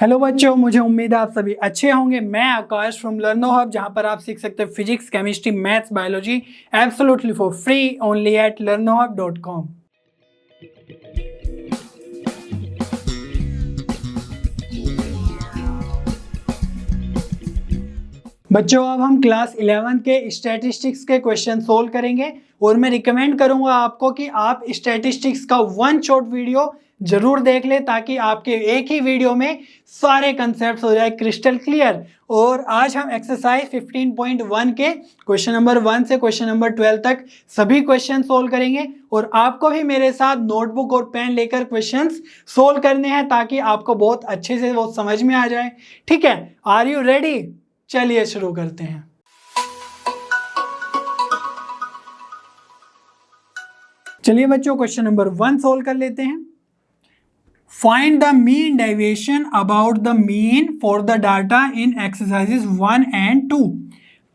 Hello बच्चों, मुझे उम्मीद है आप सभी अच्छे होंगे। मैं आकाश फ्रॉम लर्नो हब, जहां पर आप सीख सकते हैं physics, chemistry, maths, biology absolutely for free only at learnohub.com। बच्चों, अब हम क्लास 11 के स्टैटिस्टिक्स के क्वेश्चन सोल्व करेंगे और मैं रिकमेंड करूंगा आपको कि आप स्टैटिस्टिक्स का वन शॉट वीडियो जरूर देख ले, ताकि आपके एक ही वीडियो में सारे कंसेप्ट्स हो जाए क्रिस्टल क्लियर। और आज हम एक्सरसाइज 15.1 के क्वेश्चन नंबर 1 से क्वेश्चन नंबर 12 तक सभी क्वेश्चन सोल्व करेंगे और आपको भी मेरे साथ नोटबुक और पेन लेकर क्वेश्चंस सोल्व करने हैं, ताकि आपको बहुत अच्छे से वो समझ में आ जाए। ठीक है, आर यू रेडी? चलिए शुरू करते हैं। चलिए बच्चों, क्वेश्चन नंबर 1 सोल्व कर लेते हैं। Find the mean deviation about the mean for the data in exercises 1 and 2।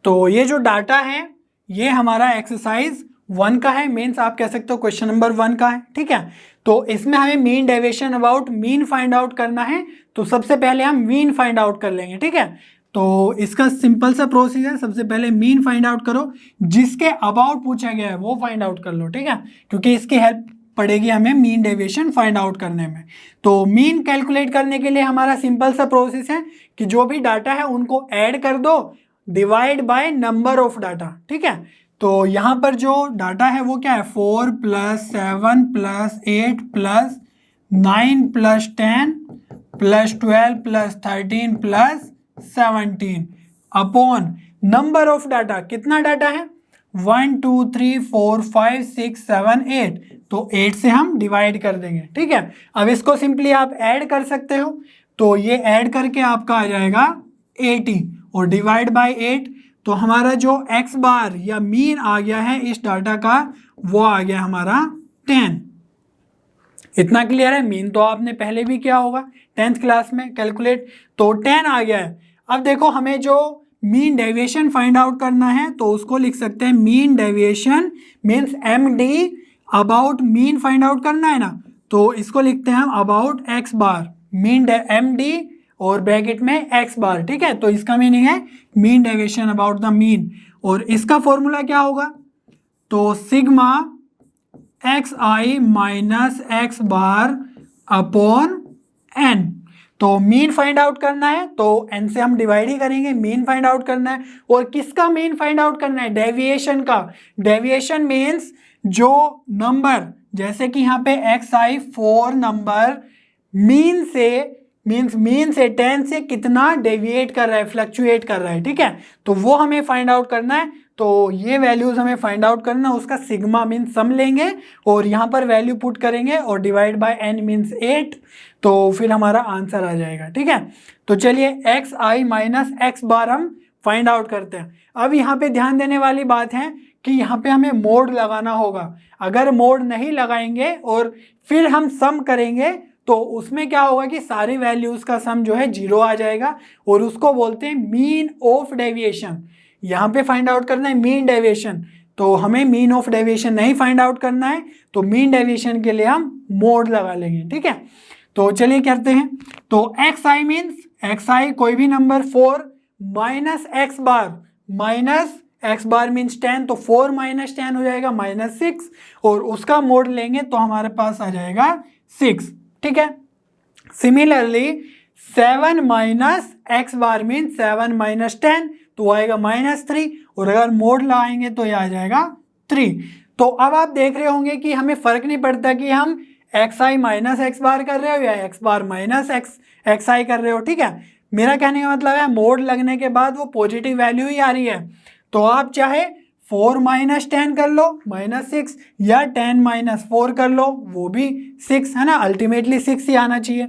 तो ये जो डाटा है ये हमारा एक्सरसाइज 1 का है, मीन्स आप कह सकते हो क्वेश्चन नंबर 1 का है। ठीक है, तो इसमें हमें mean deviation about mean find out करना है। तो सबसे पहले हम मीन फाइंड आउट कर लेंगे। ठीक है, तो इसका सिंपल सा प्रोसीजर, सबसे पहले मीन फाइंड आउट करो, जिसके अबाउट पूछा गया है वो फाइंड आउट कर लो। ठीक है, क्योंकि इसकी हेल्प पड़ेगी हमें मीन डेविएशन फाइंड आउट करने में। तो मीन कैलकुलेट करने के लिए हमारा सिंपल सा प्रोसेस है कि जो भी डाटा है उनको ऐड कर दो, divide by number of data. ठीक है, तो यहाँ पर जो डाटा है वो क्या है, 4 + 7 + 8 + 9 + 10 + 12 + 13 + 17 अपॉन नंबर ऑफ डाटा। कितना डाटा है? 1 2 3 4 5 6 7 8। तो 8 से हम डिवाइड कर देंगे। ठीक है, अब इसको सिंपली आप ऐड कर सकते हो, तो ये ऐड करके आपका आ जाएगा 80 और डिवाइड बाय 8। तो हमारा जो एक्स बार या मीन आ गया है इस डाटा का, वो आ गया हमारा 10। इतना क्लियर है? मीन तो आपने पहले भी किया होगा 10th क्लास में कैलकुलेट, तो 10 आ गया है। अब देखो, हमें जो मीन डेविएशन फाइंड आउट करना है तो उसको लिख सकते हैं mean deviation means MD about mean find out करना है ना, तो इसको लिखते हैं हम about x bar, mean MD और ब्रैकेट में एक्स बार। ठीक है, तो इसका मीनिंग है mean deviation about the mean, और इसका फॉर्मूला क्या होगा, तो sigma xi minus x bar upon n। तो मीन फाइंड आउट करना है तो n से हम डिवाइड ही करेंगे, मीन फाइंड आउट करना है। और किसका मीन फाइंड आउट करना है? डेविएशन का। डेविएशन मीन्स जो नंबर, जैसे कि यहाँ पे xi 4 नंबर मीन से, मीन्स मीन से 10 से कितना डेविएट कर रहा है, फ्लक्चुएट कर रहा है। ठीक है, तो वो हमें फाइंड आउट करना है। तो ये वैल्यूज हमें फाइंड आउट करना, उसका सिग्मा मीन सम लेंगे और यहाँ पर वैल्यू पुट करेंगे और डिवाइड बाय n मीन्स 8, तो फिर हमारा आंसर आ जाएगा। ठीक है, तो चलिए xi माइनस एक्स बार हम फाइंड आउट करते हैं। अब यहाँ पे ध्यान देने वाली बात है कि यहाँ पे हमें मोड लगाना होगा। अगर मोड नहीं लगाएंगे और फिर हम सम करेंगे तो उसमें क्या होगा कि सारी वैल्यूज का सम जो है 0 आ जाएगा, और उसको बोलते हैं मीन ऑफ डेविएशन। यहाँ पे फाइंड आउट करना है मीन डेविएशन, तो हमें मीन ऑफ डेविएशन नहीं फाइंड आउट करना है, तो मीन डेविएशन के लिए हम मोड लगा लेंगे। ठीक है, तो चलिए करते हैं। तो xi मीन्स xi कोई भी नंबर 4 माइनस एक्स बार मीन्स 10, तो 4 माइनस 10 हो जाएगा -6, और उसका मोड लेंगे तो हमारे पास आ जाएगा 6। ठीक है, सिमिलरली 7 माइनस एक्स बार मीन 7 माइनस 10, तो आएगा -3, और अगर मोड लगाएंगे तो यह आ जाएगा 3। तो अब आप देख रहे होंगे कि हमें फर्क नहीं पड़ता कि हम xi माइनस एक्स बार कर रहे हो या एक्स बार माइनस xi कर रहे हो। ठीक है, मेरा कहने का मतलब है मोड लगने के बाद वो पॉजिटिव वैल्यू ही आ रही है, तो आप चाहे 4 माइनस 10 कर लो -6, या 10 माइनस 4 कर लो, वो भी 6 है ना, अल्टीमेटली 6 ही आना चाहिए।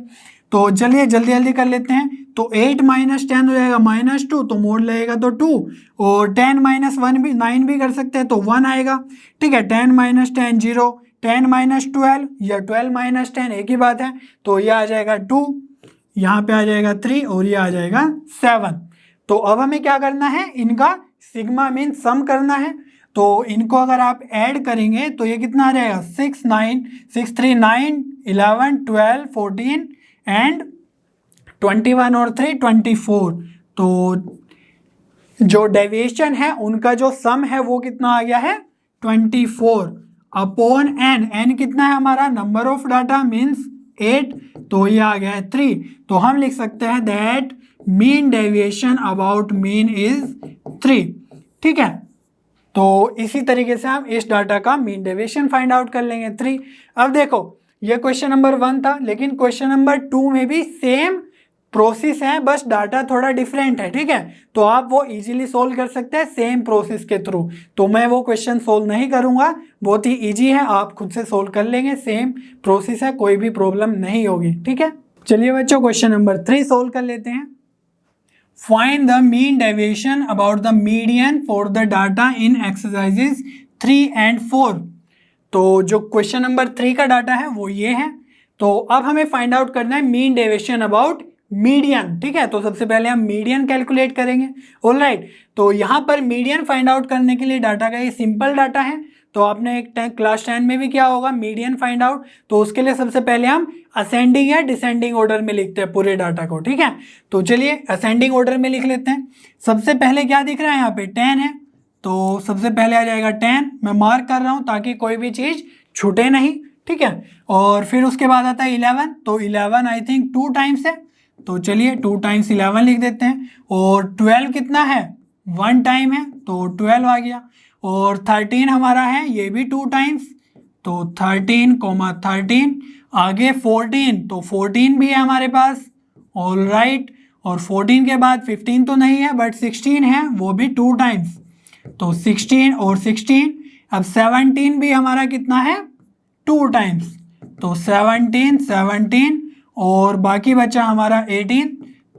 तो चलिए जल्दी जल्दी कर लेते हैं। तो 8 माइनस 10 हो जाएगा -2, तो मोड लगेगा तो 2, और 10 माइनस 1 भी 9 भी कर सकते हैं तो 1 आएगा। ठीक है, 10 माइनस 10 0, 10 माइनस 12 या 12 माइनस 10 एक ही बात है, तो यह आ जाएगा 2, यहाँ पे आ जाएगा 3, और ये आ जाएगा 7। तो अब हमें क्या करना है, इनका सिग्मा मीन सम करना है। तो इनको अगर आप ऐड करेंगे तो ये कितना आ जाएगा, 6 3 9 11 12 14 एंड 21 और 3 24, तो जो डेविएशन है उनका जो सम है वो कितना आ गया है 24 अपॉन एन। एन कितना है हमारा, नंबर ऑफ डाटा मीन्स 8, तो ये आ गया है 3। तो हम लिख सकते हैं that mean deviation about mean is 3। ठीक है, तो इसी तरीके से हम इस डाटा का मीन डेविएशन फाइंड आउट कर लेंगे 3। अब देखो ये क्वेश्चन नंबर 1 था, लेकिन क्वेश्चन नंबर 2 में भी सेम प्रोसेस है, बस डाटा थोड़ा डिफरेंट है। ठीक है, तो आप वो इजीली सोल्व कर सकते हैं सेम प्रोसेस के थ्रू। तो मैं वो क्वेश्चन सोल्व नहीं करूंगा, बहुत ही इजी है, आप खुद से सोल्व कर लेंगे, सेम प्रोसेस है, कोई भी प्रॉब्लम नहीं होगी। ठीक है, चलिए बच्चों क्वेश्चन नंबर 3 सोल्व कर लेते हैं। Find the mean deviation about the median for the data in exercises 3 and 4। तो जो क्वेश्चन नंबर 3 का डाटा है वो ये है। तो अब हमें फाइंड आउट करना है मीन डेविएशन अबाउट मीडियन। ठीक है, तो सबसे पहले हम मीडियन कैलकुलेट करेंगे। ऑलराइट, तो यहाँ पर मीडियन फाइंड आउट करने के लिए डाटा का ये सिंपल डाटा है, तो आपने एक क्लास 10 में भी किया होगा मीडियन फाइंड आउट। तो उसके लिए सबसे पहले हम असेंडिंग या डिसेंडिंग ऑर्डर में लिखते हैं पूरे डाटा को। ठीक है, तो चलिए असेंडिंग ऑर्डर में लिख लेते हैं। सबसे पहले क्या दिख रहा है यहाँ पे 10 है, तो सबसे पहले आ जाएगा 10। मैं मार्क कर रहा हूँ ताकि कोई भी चीज़ छूटे नहीं। ठीक है, और फिर उसके बाद आता है 11, तो 11 आई थिंक 2 टाइम्स है, तो चलिए 2 टाइम्स 11 लिख देते हैं। और 12 कितना है, 1 टाइम है, तो 12 आ गया। और 13 हमारा है, ये भी 2 टाइम्स, तो 13, आगे 14, तो 14 भी है हमारे पास। ऑल राइट, और 14 के बाद 15 तो नहीं है बट 16 है, वो भी 2 टाइम्स, तो 16 और 16। अब 17 भी हमारा कितना है, 2 टाइम्स, तो 17 और बाकी बचा हमारा 18।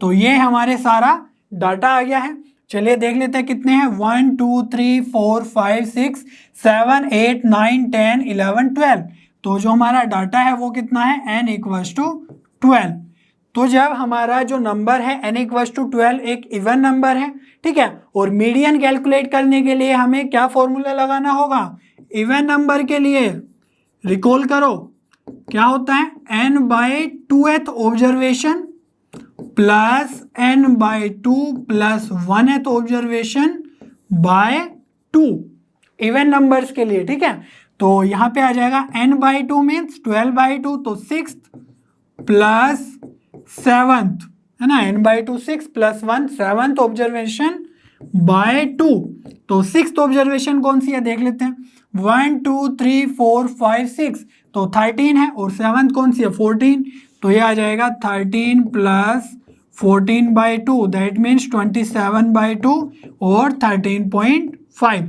तो ये हमारे सारा डाटा आ गया है। चलिए देख लेते हैं कितने हैं, 1 2 3 4 5 6 7 8 9 10 11 12। तो जो हमारा डाटा है वो कितना है, n = 12। तो जब हमारा जो नंबर है n = 12 एक इवन नंबर है, ठीक है, और मीडियन कैलकुलेट करने के लिए हमें क्या फॉर्मूला लगाना होगा, इवन नंबर के लिए रिकॉल करो क्या होता है, n/2th observation plus n/2 + 1th observation bye 2 even numbers के लिए। ठीक है, तो यहाँ पे आ जाएगा n/2 मीन्स 12/2, तो 6th प्लस 7th है ना, n/2 6 + 1 7th ऑब्जर्वेशन बाय 2। तो 6th ऑब्जर्वेशन कौन सी है देख लेते हैं, 1 2 3 4 5 6, तो 13 है, और 7th कौन सी है 14, तो ये आ जाएगा 13 + 14/2 दैट मीन्स 27/2 और 13.5।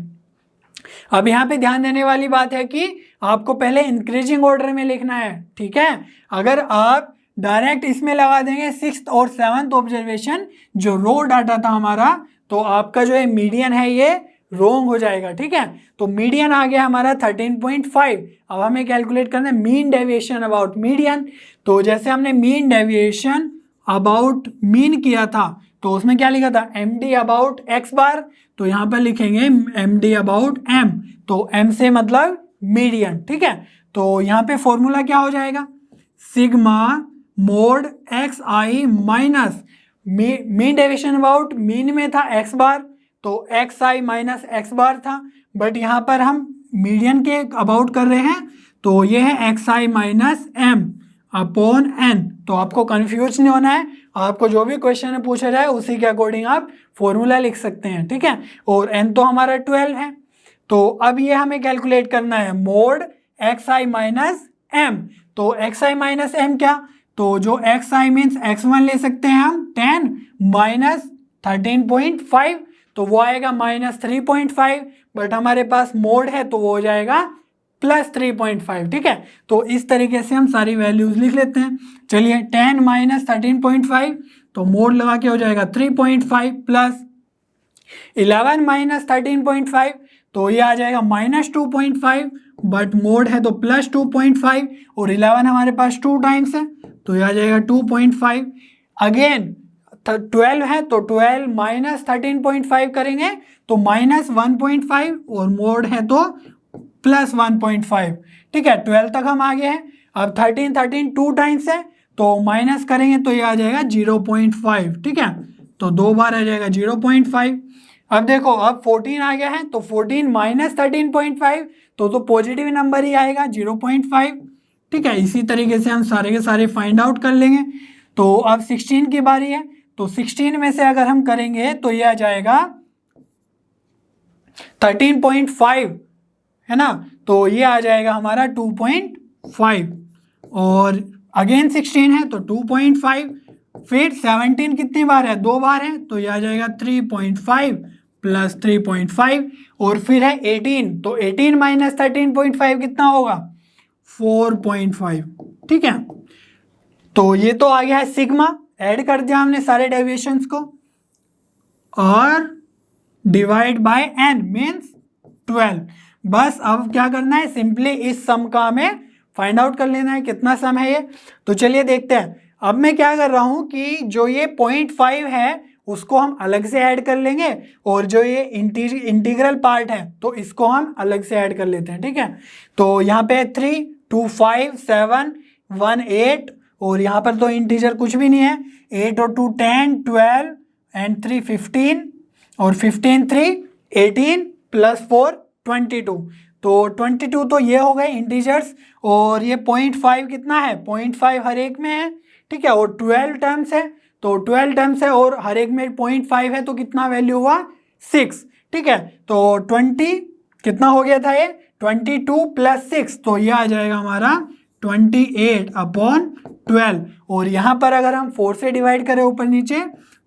अब यहाँ पे ध्यान देने वाली बात है कि आपको पहले इंक्रीजिंग ऑर्डर में लिखना है। ठीक है, अगर आप डायरेक्ट इसमें लगा देंगे 6th और 7th ऑब्जर्वेशन जो रो डाटा था हमारा, तो आपका जो है मीडियन है ये रोंग हो जाएगा। ठीक है, तो मीडियन आ गया हमारा 13.5। अब हमें कैलकुलेट करना है मीन डेविएशन अबाउट मीडियन। तो जैसे हमने मीन डेविएशन अबाउट मीन किया था, तो उसमें क्या लिखा था, MD अबाउट x बार, तो यहाँ पर लिखेंगे MD अबाउट m, तो m से मतलब मीडियन। ठीक है, तो यहाँ पे फॉर्मूला क्या हो जाएगा, sigma mode xi minus mean deviation about mean में था x बार, तो xi माइनस x बार था, बट यहाँ पर हम मीडियन के अबाउट कर रहे हैं, तो ये है xi minus m upon n। तो आपको कंफ्यूज नहीं होना है, आपको जो भी क्वेश्चन में पूछा जाए उसी के अकॉर्डिंग आप फॉर्मूला लिख सकते हैं। ठीक है, और n तो हमारा 12 है। तो अब ये हमें कैलकुलेट करना है मोड xi माइनस m। तो xi माइनस m क्या, तो जो xi मीन्स x1 ले सकते हैं हम 10 माइनस 13.5, तो वो आएगा -3.5, बट हमारे पास मोड है तो वो हो जाएगा +3.5। ठीक है, तो इस तरीके से हम सारी वैल्यूज लिख लेते हैं। चलिए 10 माइनस 13.5, तो मोड लगा के हो जाएगा 3.5 प्लस 11 माइनस 13.5, तो ये आ जाएगा -2.5, बट मोड है तो +2.5, और 11 हमारे पास 2 टाइम्स है, तो ये आ जाएगा 2.5। अगेन 12 है, तो 12 माइनस 13.5 करेंगे तो -1.5, और मोड है तो +1.5। ठीक है, 12 तक हम आ गए हैं। अब 13 2 टाइम्स है, तो माइनस करेंगे तो ये आ जाएगा 0.5, ठीक है। तो 2 बार आ जाएगा 0.5। अब देखो अब 14 आ गया है, तो 14 माइनस 13.5 तो पॉजिटिव नंबर ही आएगा 0.5, ठीक है। इसी तरीके से हम सारे के सारे फाइंड आउट कर लेंगे। तो अब 16 की बारी है, तो 16 में से अगर हम करेंगे तो ये आ जाएगा 13.5, है ना। तो ये आ जाएगा हमारा 2.5 और अगेन 16 है तो 2.5, फिर 17 कितनी बार है, 2 बार है, तो ये आ जाएगा 3.5 प्लस 3.5 और फिर है 18, तो 18 माइनस 13.5 कितना होगा, 4.5, ठीक है। तो ये तो आ गया है सिग्मा, ऐड कर दिया हमने सारे डेविएशंस को और डिवाइड बाय n मीन्स 12। बस अब क्या करना है, सिंपली इस सम का हमें फाइंड आउट कर लेना है कितना सम है ये। तो चलिए देखते हैं। अब मैं क्या कर रहा हूं कि जो ये 0.5 है उसको हम अलग से ऐड कर लेंगे और जो ये इंटीग्रल पार्ट है तो इसको हम अलग से ऐड कर लेते हैं, ठीक है। तो यहाँ पे 3 2 5 7 1 8 और यहाँ पर तो इंटीजर कुछ भी नहीं है, 8 और 2 10 12 एंड 3 15 और 15 3 18 प्लस 4 22। तो 22 तो ये हो गए इंटीजर्स और ये 0.5 कितना है, 0.5 हर एक में है, ठीक है। और 12 टर्म्स है, तो 12 टर्म्स है और हर एक में 0.5 है, तो कितना वैल्यू हुआ 6, ठीक है। तो 20 कितना हो गया था ये 22 प्लस 6, तो ये आ जाएगा हमारा 28/12 और यहाँ पर अगर हम 4 से डिवाइड करें ऊपर नीचे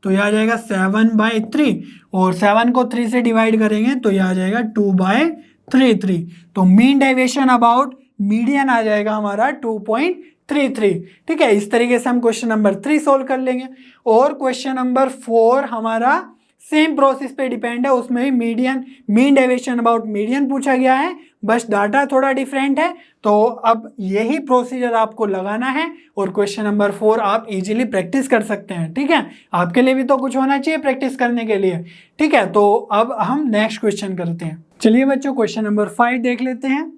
तो यह आ जाएगा 7/3 और 7 को 3 से डिवाइड करेंगे तो यह आ जाएगा 2/3। तो मीन डेविएशन अबाउट मीडियन आ जाएगा हमारा 2.33, ठीक है। इस तरीके से हम क्वेश्चन नंबर 3 सोल्व कर लेंगे। और क्वेश्चन नंबर 4 हमारा सेम प्रोसेस पे डिपेंड है, उसमें भी मीन डेविएशन अबाउट मीडियन पूछा गया है, बस डाटा थोड़ा डिफरेंट है। तो अब यही प्रोसीजर आपको लगाना है और क्वेश्चन नंबर 4 आप इजीली प्रैक्टिस कर सकते हैं, ठीक है। आपके लिए भी तो कुछ होना चाहिए प्रैक्टिस करने के लिए, ठीक है। तो अब हम नेक्स्ट क्वेश्चन करते हैं। चलिए बच्चों क्वेश्चन नंबर 5 देख लेते हैं।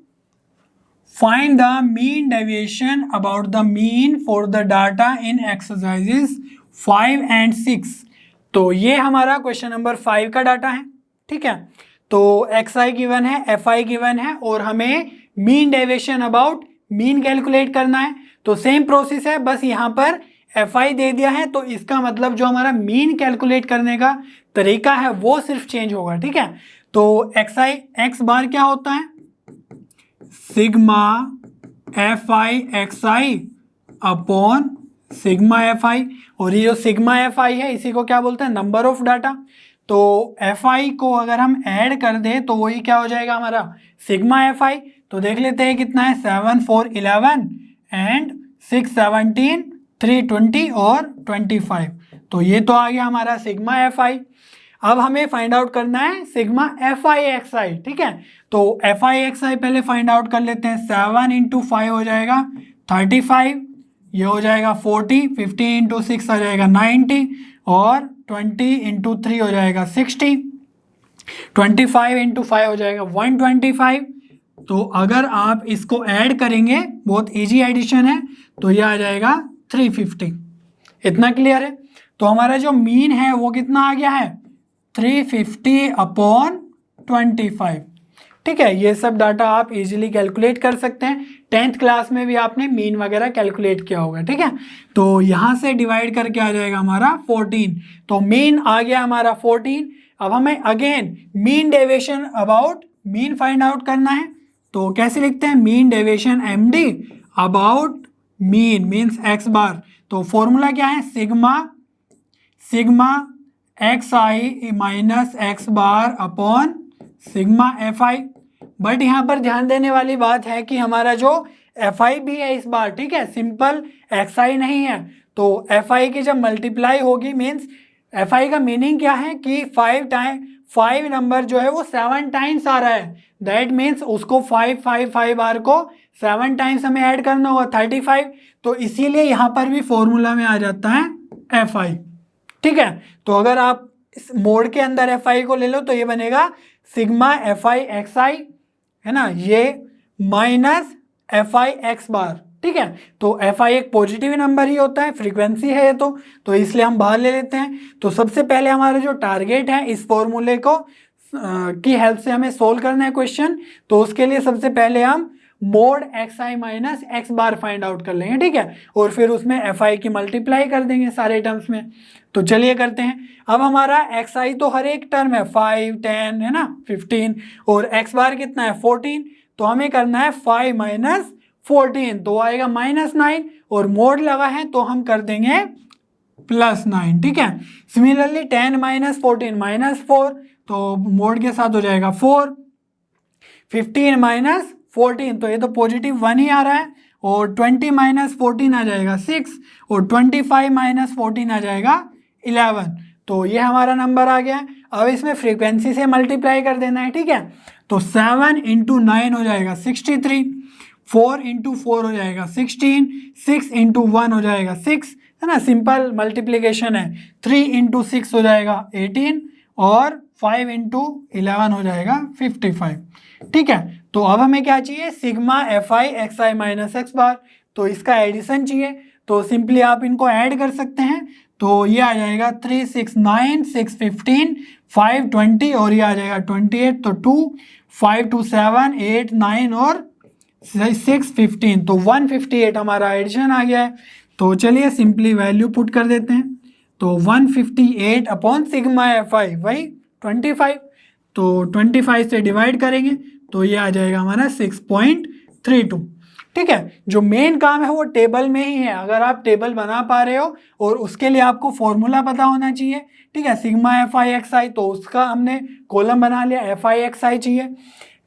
Find the mean deviation about the mean for the data in exercises 5 and 6। तो ये हमारा क्वेश्चन नंबर 5 का डाटा है, ठीक है। तो xi गिवन है, fi गिवन है और हमें mean deviation about mean calculate करना है। तो सेम प्रोसेस है, बस यहाँ पर fi दे दिया है, तो इसका मतलब जो हमारा मीन कैलकुलेट करने का तरीका है वो सिर्फ चेंज होगा, ठीक है। तो xi x बार क्या होता है, sigma fi xi upon sigma fi, और ये जो सिग्मा fi है इसी को क्या बोलते हैं, नंबर ऑफ डाटा। तो fi को अगर हम ऐड कर दें तो वही क्या हो जाएगा हमारा सिग्मा fi। तो देख लेते हैं कितना है, 7 4 11 एंड 6 17 3 20 और 25। तो ये तो आ गया हमारा सिग्मा fi। अब हमें फाइंड आउट करना है सिग्मा fi xi, ठीक है। तो fi xi पहले फाइंड आउट कर लेते हैं। 7 इंटू 5 हो जाएगा 35, ये हो जाएगा 40, 50 इंटू 6 आ जाएगा 90 और 20 इंटू 3 हो जाएगा 60, 25 इंटू 5 हो जाएगा 125। तो अगर आप इसको ऐड करेंगे, बहुत इजी एडिशन है, तो ये आ जाएगा 350। इतना क्लियर है। तो हमारा जो मीन है वो कितना आ गया है 350/25, ठीक है। ये सब डाटा आप इजीली कैलकुलेट कर सकते हैं। 10th क्लास में भी आपने मीन वगैरह कैलकुलेट किया होगा, ठीक है। तो यहाँ से डिवाइड करके आ जाएगा हमारा 14। तो मीन आ गया हमारा 14। अब हमें again mean deviation about mean find out करना है। तो कैसे लिखते हैं, mean deviation md about mean means x बार। तो फॉर्मूला क्या है, sigma xi minus x bar upon sigma fi। But यहाँ पर ध्यान देने वाली बात है कि हमारा जो fi भी है इस बार, ठीक है, सिंपल xi नहीं है। तो fi की जब मल्टीप्लाई होगी मीन्स fi का मीनिंग क्या है कि 5 नंबर जो है वो 7 टाइम्स आ रहा है, दैट मीन्स उसको 5 बार को 7 टाइम्स हमें ऐड करना होगा 35। तो इसीलिए यहाँ पर भी फॉर्मूला में आ जाता है fi, ठीक है। तो अगर आप इस मोड के अंदर fi को ले लो तो ये बनेगा सिग्मा fi xi, है ना, ये माइनस fi x बार, ठीक है। तो एफ आई एक पॉजिटिव नंबर ही होता है, फ्रीक्वेंसी है ये तो इसलिए हम बाहर ले लेते हैं। तो सबसे पहले हमारा जो टारगेट है इस फॉर्मूले को की हेल्प से हमें सोल्व करना है क्वेश्चन। तो उसके लिए सबसे पहले हम मोड एक्स आई माइनस एक्स बार फाइंड आउट कर लेंगे, ठीक है, और फिर उसमें एफ आई की मल्टीप्लाई कर देंगे सारे टर्म्स में। तो चलिए करते हैं। अब हमारा एक्स आई तो हर एक टर्म है 5, 10 है ना, 15, और एक्स बार कितना है 14। तो हमें करना है 5 माइनस 14, तो आएगा -9, और मोड लगा है तो हम कर देंगे +9, ठीक है। सिमिलरली 10 माइनस 14 -4, तो मोड के साथ हो जाएगा 4। 15 माइनस 14, तो ये तो पॉजिटिव 1 ही आ रहा है, और 20 माइनस 14 आ जाएगा 6, और 25 माइनस 14 आ जाएगा 11। तो ये हमारा नंबर आ गया। अब इसमें फ्रीक्वेंसी से मल्टीप्लाई कर देना है, ठीक है। तो 7 × 9 हो जाएगा 63, 4 × 4 हो जाएगा 16, 6 × 1 हो जाएगा 6, है ना, सिंपल मल्टीप्लीकेशन है। 3 × 6 हो जाएगा 18, और 5 × 11 हो जाएगा 55, ठीक है। तो अब हमें क्या चाहिए, sigma F I x I minus x bar. तो इसका एडिशन चाहिए, तो सिंपली आप इनको ऐड कर सकते हैं। तो ये आ जाएगा 3, 6, 9, 6, 15, 5, 20, और ये आ जाएगा 28। तो 2, 5, 2, 7, 8, 9 और 6, 15, तो 158 हमारा एडिशन आ गया है। तो चलिए सिंपली वैल्यू पुट कर देते हैं। तो 158 अपॉन सिग्मा एफ आई वही 25, तो 25 से डिवाइड करेंगे तो ये आ जाएगा हमारा 6.32, ठीक है। जो मेन काम है वो टेबल में ही है। अगर आप टेबल बना पा रहे हो और उसके लिए आपको फॉर्मूला पता होना चाहिए, ठीक है, सिग्मा एफ आई एक्स आई, तो उसका हमने कॉलम बना लिया, एफ आई एक्स आई चाहिए,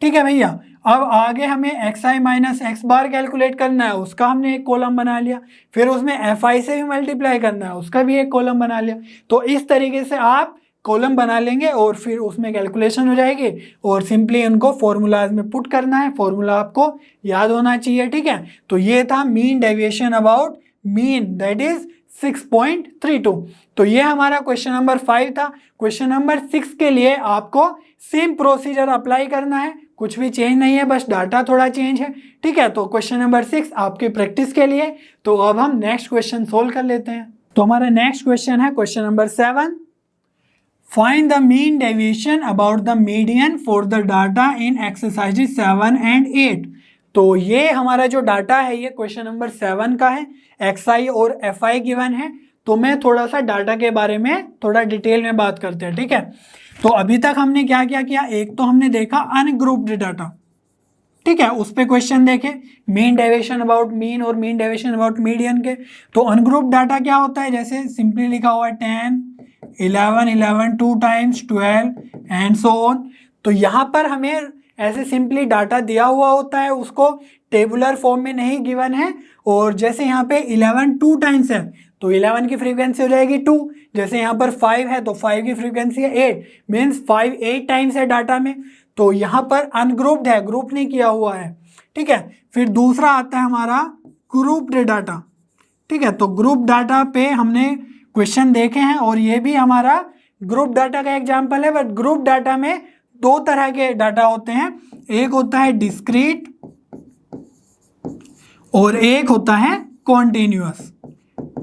ठीक है भैया। अब आगे हमें एक्स आई माइनस एक्स बार कैलकुलेट करना है, उसका हमने एक कॉलम बना लिया। फिर उसमें एफ आई से भी मल्टीप्लाई करना है, उसका भी एक कॉलम बना लिया। तो इस तरीके से आप कॉलम बना लेंगे और फिर उसमें कैलकुलेशन हो जाएगी, और सिंपली उनको फॉर्मूलाज में पुट करना है। फॉर्मूला आपको याद होना चाहिए, ठीक है। तो ये था mean deviation about mean, that is 6.32। तो ये हमारा क्वेश्चन नंबर 5 था। क्वेश्चन नंबर 6 के लिए आपको सेम प्रोसीजर अप्लाई करना है, कुछ भी चेंज नहीं है, बस डाटा थोड़ा चेंज है, ठीक है। तो क्वेश्चन नंबर 6 आपकी प्रैक्टिस के लिए। तो अब हम नेक्स्ट क्वेश्चन सोल्व कर लेते हैं। तो हमारा नेक्स्ट क्वेश्चन है question number 7। Find the mean deviation about the median for the data in exercises 7 and 8। तो ये हमारा जो डाटा है ये क्वेश्चन नंबर 7 का है, एक्स आई और एफ आई गिवन है। तो मैं थोड़ा सा डाटा के बारे में थोड़ा डिटेल में बात करते हैं, ठीक है। तो अभी तक हमने क्या क्या किया, एक तो हमने देखा अनग्रुप्ड डाटा, ठीक है, उस पर क्वेश्चन देखे, मीन डेविएशन अबाउट मीन और मीन डेविएशन अबाउट मीडियन के। तो अनग्रुप्ड डाटा क्या होता है, जैसे सिंपली लिखा हुआ है 10, 11, 11, 2 times 12 एंड सो ऑन। तो यहाँ पर हमें ऐसे सिंपली डाटा दिया हुआ होता है, उसको टेबुलर फॉर्म में नहीं गिवन है। और जैसे यहाँ पे 11 2 टाइम्स है तो 11 की फ्रीक्वेंसी हो जाएगी 2। जैसे यहाँ पर 5 है तो 5 की फ्रीक्वेंसी है 8, मीन्स 5 8 टाइम्स है डाटा में। तो यहाँ पर अनग्रुप्ड है, ग्रुप नहीं किया हुआ है, ठीक है। फिर दूसरा आता है हमारा ग्रुप्ड डाटा, ठीक है। तो ग्रुप डाटा पे हमने क्वेश्चन देखे हैं, और ये भी हमारा ग्रुप डाटा का एग्जाम्पल है। बट ग्रुप डाटा में 2 तरह के डाटा होते हैं, एक होता है डिस्क्रीट और एक होता है कॉन्टिन्यूअस,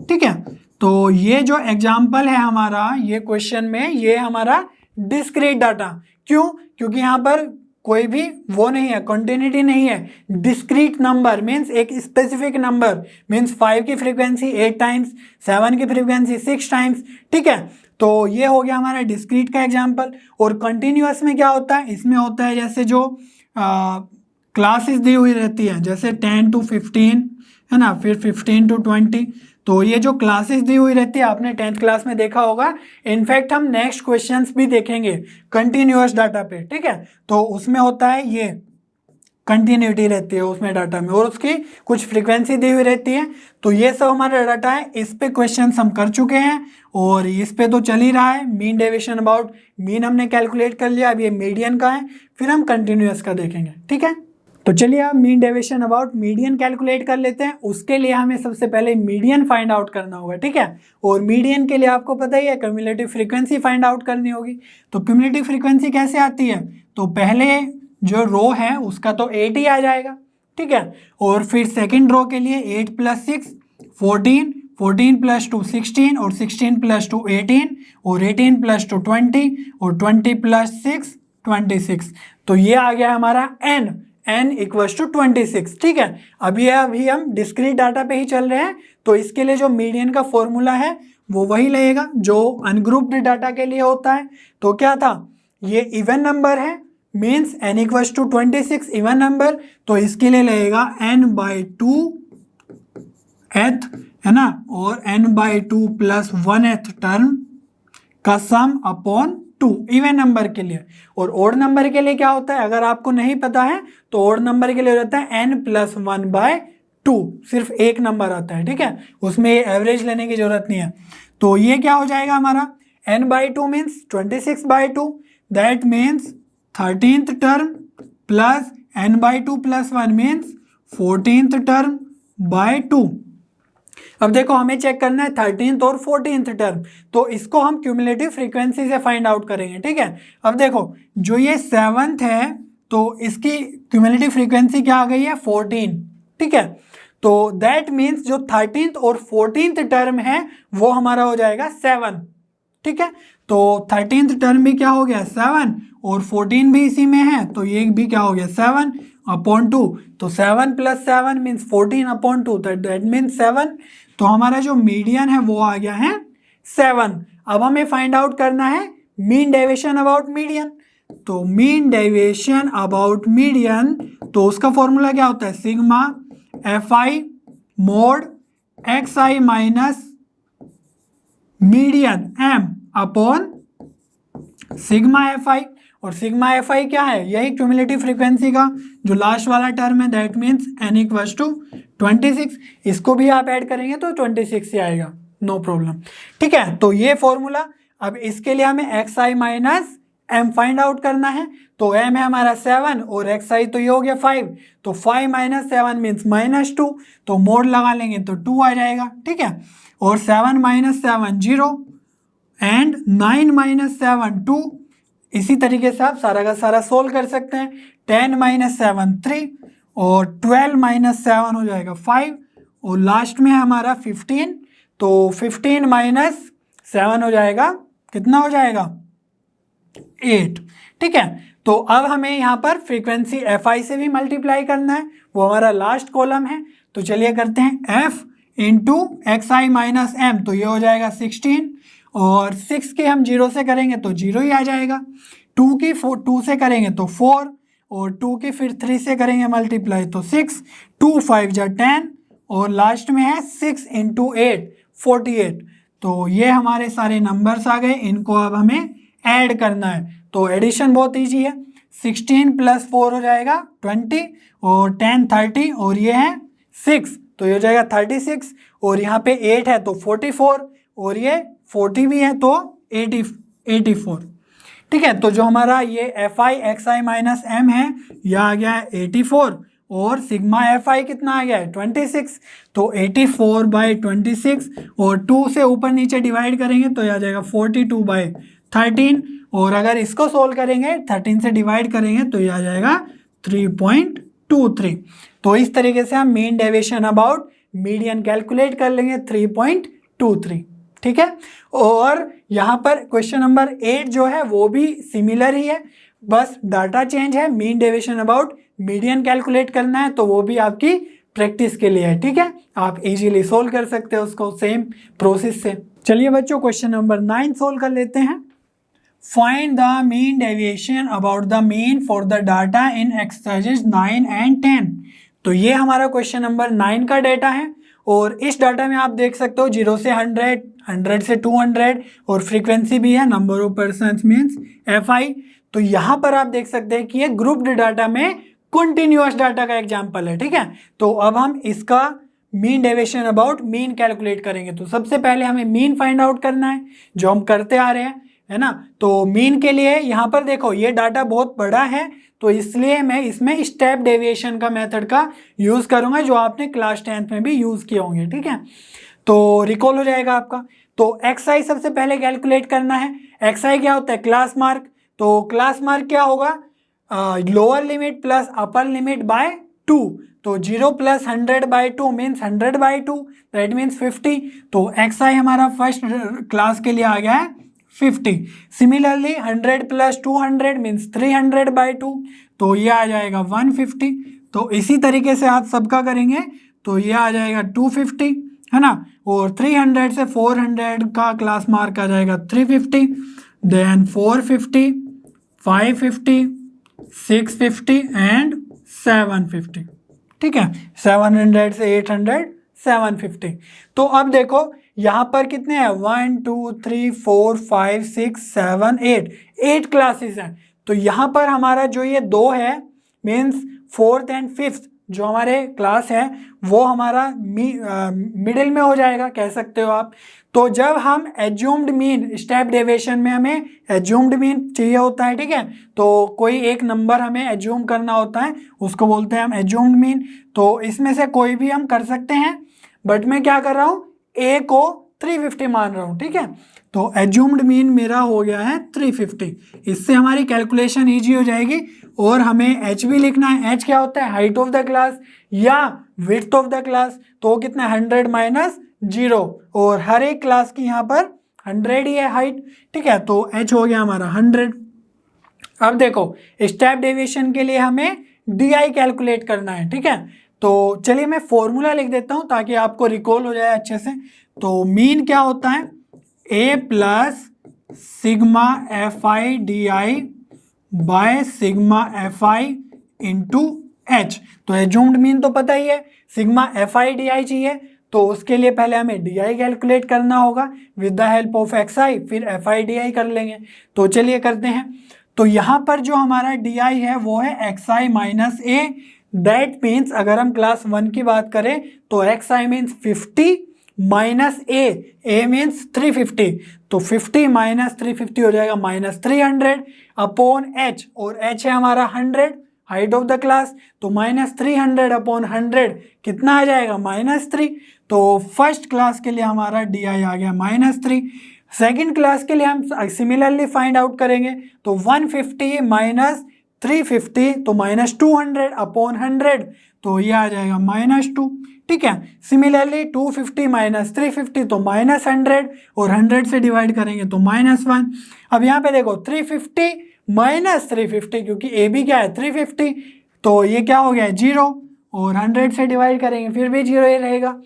ठीक है। तो ये जो एग्जाम्पल है हमारा ये क्वेश्चन में, ये हमारा डिस्क्रीट डाटा, क्यों, क्योंकि यहाँ पर कोई भी वो नहीं है, कंटिन्यूटी नहीं है। डिस्क्रीट नंबर मीन्स एक स्पेसिफिक नंबर, मीन्स 5 की फ्रीक्वेंसी 8 टाइम्स, 7 की फ्रीक्वेंसी 6 टाइम्स, ठीक है। तो ये हो गया हमारा डिस्क्रीट का एग्जांपल। और कंटिन्यूअस में क्या होता है, इसमें होता है जैसे जो क्लासेस दी हुई रहती है, जैसे 10 to 15 है ना, फिर 15 to 20। तो ये जो क्लासेस दी हुई रहती है आपने 10th क्लास में देखा होगा। इनफैक्ट हम नेक्स्ट क्वेश्चंस भी देखेंगे कंटिन्यूअस डाटा पे, ठीक है। तो उसमें होता है ये कंटिन्यूटी रहती है उसमें डाटा में, और उसकी कुछ फ्रीक्वेंसी दी हुई रहती है। तो ये सब हमारा डाटा है, इस पे क्वेश्चन हम कर चुके हैं, और इस पे तो चल ही रहा है। मीन डेविएशन अबाउट मीन हमने कैलकुलेट कर लिया, अब ये मीडियन का है, फिर हम कंटिन्यूअस का देखेंगे, ठीक है। तो चलिए अब mean deviation about median calculate कर लेते हैं। उसके लिए हमें सबसे पहले मीडियन फाइंड आउट करना होगा, ठीक है। और मीडियन के लिए आपको पता ही है क्यूमुलेटिव फ्रीक्वेंसी फाइंड आउट करनी होगी। तो क्यूमुलेटिव फ्रीक्वेंसी कैसे आती है, तो पहले जो रो है उसका तो 8 ही आ जाएगा, ठीक है। और फिर सेकेंड रो के लिए 8 + 6 14, 14 + 2 16 और 16 + 2 18 और 18 + 2 20 और 20 + 6 26। तो ये आ गया हमारा n = 26, ठीक है। अभी हम डिस्क्रीट डाटा पे ही चल रहे हैं, तो इसके लिए जो मीडियन का फॉर्मूला है वो वही लगेगा जो अनग्रुप्ड डाटा के लिए होता है। तो क्या था, ये इवन नंबर है, मीन्स n = 26 इवन नंबर, तो इसके लिए लगेगा n/2 th, है ना, और n/2 + 1th टर्म का सम अपॉन 2 इवन नंबर के लिए। और ओड नंबर के लिए क्या होता है, अगर आपको नहीं पता है तो ओड नंबर के लिए हो जाता है n + 1/2, सिर्फ एक नंबर आता है, ठीक है, उसमें एवरेज लेने की जरूरत नहीं है। तो ये क्या हो जाएगा हमारा, n/2 means 26/2, that means 13th term plus n/2 + 1 means 14th term by 2। अब देखो हमें चेक करना है 13th और 14th टर्म, तो इसको हम क्यूमुलेटिव फ्रीक्वेंसी से फाइंड आउट करेंगे, ठीक है। अब देखो जो ये 7th है तो इसकी क्यूमुलेटिव फ्रीक्वेंसी क्या आ गई है 14, ठीक है। तो दैट मीन्स जो 13th और 14th टर्म है वो हमारा हो जाएगा 7, ठीक है। तो 13th टर्म भी क्या हो गया 7 और 14 भी इसी में है, तो ये भी क्या हो गया 7/2। तो 7 + 7 मीन्स 14/2, दैट मीन्स 7। तो हमारा जो मीडियन है वो आ गया है 7। अब हमें फाइंड आउट करना है मीन डेविएशन अबाउट मीडियन। तो मीन डेविएशन अबाउट मीडियन, तो उसका फॉर्मूला क्या होता है, sigma fi mode xi minus median m upon sigma fi। और सिग्मा fi क्या है, यही क्यूमुलेटिव फ्रीक्वेंसी का जो लास्ट वाला टर्म है, दैट मीन्स n = 26। इसको भी आप ऐड करेंगे तो 26 ही आएगा, नो प्रॉब्लम, ठीक है। तो ये फॉर्मूला, अब इसके लिए हमें xi minus m find out करना है। तो m है हमारा 7 और xi तो ये हो गया 5, तो 5 - 7 मीन्स -2, तो मोड लगा लेंगे तो 2 आ जाएगा, ठीक है। और 7 - 7 0 एंड 9 - 7 2। इसी तरीके से आप सारा का सारा सोल्व कर सकते हैं। 10 - 7 3 और 12 - 7 हो जाएगा 5 और लास्ट में है हमारा 15, तो 15 - 7 हो जाएगा, कितना हो जाएगा 8, ठीक है। तो अब हमें यहाँ पर फ्रीक्वेंसी fi से भी मल्टीप्लाई करना है, वो हमारा लास्ट कॉलम है। तो चलिए करते हैं f × xi माइनस m, तो ये हो जाएगा 16 और 6 के हम 0 से करेंगे तो 0 ही आ जाएगा। 2 की 2 से करेंगे तो 4 और 2 की फिर 3 से करेंगे मल्टीप्लाई तो 6, 2 5 जा 10 और लास्ट में है 6 × 8 48। तो ये हमारे सारे नंबर्स आ गए, इनको अब हमें ऐड करना है। तो एडिशन बहुत ईजी है, 16 + 4 हो जाएगा 20 और 10 30 और ये है 6, तो ये हो जाएगा 36 और यहाँ पे 8 है तो 44 और ये 40 भी है तो 84, ठीक है। तो जो हमारा ये fi xi माइनस m है यह आ गया है 84 और सिग्मा fi कितना आ गया है 26, तो 84/26 और 2 से ऊपर नीचे डिवाइड करेंगे तो यह आ जाएगा 42/13 और अगर इसको सोल्व करेंगे 13 से डिवाइड करेंगे तो यह आ जाएगा 3.23। तो इस तरीके से हम mean deviation about median calculate कर लेंगे 3.23, ठीक है। और यहाँ पर क्वेश्चन नंबर 8 जो है वो भी सिमिलर ही है, बस डाटा चेंज है, mean deviation about median calculate करना है, तो वो भी आपकी प्रैक्टिस के लिए है, ठीक है। आप इजीली सोल्व कर सकते हो उसको सेम प्रोसेस से। चलिए बच्चों क्वेश्चन नंबर 9 सोल्व कर लेते हैं। Find the mean deviation about the mean for the data in exercises 9 and 10। तो ये हमारा क्वेश्चन नंबर 9 का डाटा है और इस डाटा में आप देख सकते हो 0 से 100, 100 से 200 और फ्रीक्वेंसी भी है, number of persons means fi। तो यहाँ पर आप देख सकते हैं कि ये ग्रुप्ड डाटा में कंटिन्यूअस डाटा का एग्जाम्पल है, ठीक है। तो अब हम इसका mean deviation about mean calculate करेंगे। तो सबसे पहले हमें मीन फाइंड आउट करना है, जो हम करते आ रहे हैं, है ना। तो मीन के लिए यहाँ पर देखो ये डाटा बहुत बड़ा है, तो इसलिए मैं इसमें स्टेप डेविएशन का मेथड का यूज़ करूँगा, जो आपने क्लास 10th में भी यूज़ किए होंगे, ठीक है। तो रिकॉल हो जाएगा आपका। तो xi सबसे पहले कैलकुलेट करना है। xi क्या होता है, क्लास मार्क। तो क्लास मार्क क्या होगा, lower limit plus upper limit by 2। तो 0 प्लस 100/2 मीन्स 100/2, दैट मीन्स 50। तो एक्स आई हमारा फर्स्ट क्लास के लिए आ गया है 50। सिमिलरली 100 प्लस 200 मीन्स 300/2, तो ये आ जाएगा 150। तो इसी तरीके से आप सबका करेंगे तो ये आ जाएगा 250, है ना। और 300 से 400 का क्लास मार्क आ जाएगा 350, देन 450, 550, 650 एंड 750। ठीक है, 700 से 800, 750। तो अब देखो यहाँ पर कितने हैं, 1 2 3 4 5 6 7 8 क्लासेस हैं। तो यहाँ पर हमारा जो ये 2 है मीन्स 4th एंड 5th जो हमारे क्लास है वो हमारा मिडिल में हो जाएगा, कह सकते हो आप। तो जब हम एज्यूम्ड मीन, स्टेप डेविएशन में हमें एज्यूम्ड मीन चाहिए होता है, ठीक है। तो कोई एक नंबर हमें एज्यूम करना होता है, उसको बोलते हैं हम एज्यूम्ड मीन। तो इसमें से कोई भी हम कर सकते हैं, बट मैं क्या कर रहा हूँ, ए को 350 मान रहा हूँ, ठीक है। तो एज्यूम्ड मीन मेरा हो गया है 350। इससे हमारी कैलकुलेशन ईजी हो जाएगी। और हमें एच भी लिखना है। एच क्या होता है, हाइट ऑफ द क्लास या विड्थ ऑफ द क्लास। तो कितना, 100 माइनस 0, और हर एक क्लास की यहाँ पर 100 ही है हाइट, ठीक है। तो एच हो गया हमारा 100। अब देखो स्टेप डेविएशन के लिए हमें डी आई कैलकुलेट करना है, ठीक है। तो चलिए मैं फॉर्मूला लिख देता हूँ ताकि आपको रिकॉल हो जाए अच्छे से। तो मीन क्या होता है, a plus sigma F i d i by sigma F i into h. तो एज्यूम्ड मीन तो पता ही है, sigma F i d i चाहिए, तो उसके लिए पहले हमें डी आई कैलकुलेट करना होगा with the help of x i, फिर एफ आई डी आई कर लेंगे। तो चलिए करते हैं। तो यहाँ पर जो हमारा डी आई है वो है x I minus A. That means अगर हम क्लास 1 की बात करें तो x I means 50 minus A means 350। तो 50 माइनस 350 हो जाएगा माइनस 300 अपॉन एच, और एच है हमारा 100 हाइट ऑफ द क्लास। तो माइनस 300 अपॉन 100 कितना आ जाएगा, -3। तो फर्स्ट क्लास के लिए हमारा डी आई आ गया -3। सेकेंड क्लास के लिए हम सिमिलरली फाइंड आउट करेंगे। तो 150 माइनस 350 तो -200 अपॉन 100, तो ये आ जाएगा -2, ठीक है। सिमिलरली 250 माइनस 350 तो -100, और 100 से डिवाइड करेंगे तो -1। अब यहाँ पे देखो 350 माइनस 350, क्योंकि ए बी क्या है 350, तो ये क्या हो गया 0, और 100 से डिवाइड करेंगे फिर भी 0 ही रहेगा।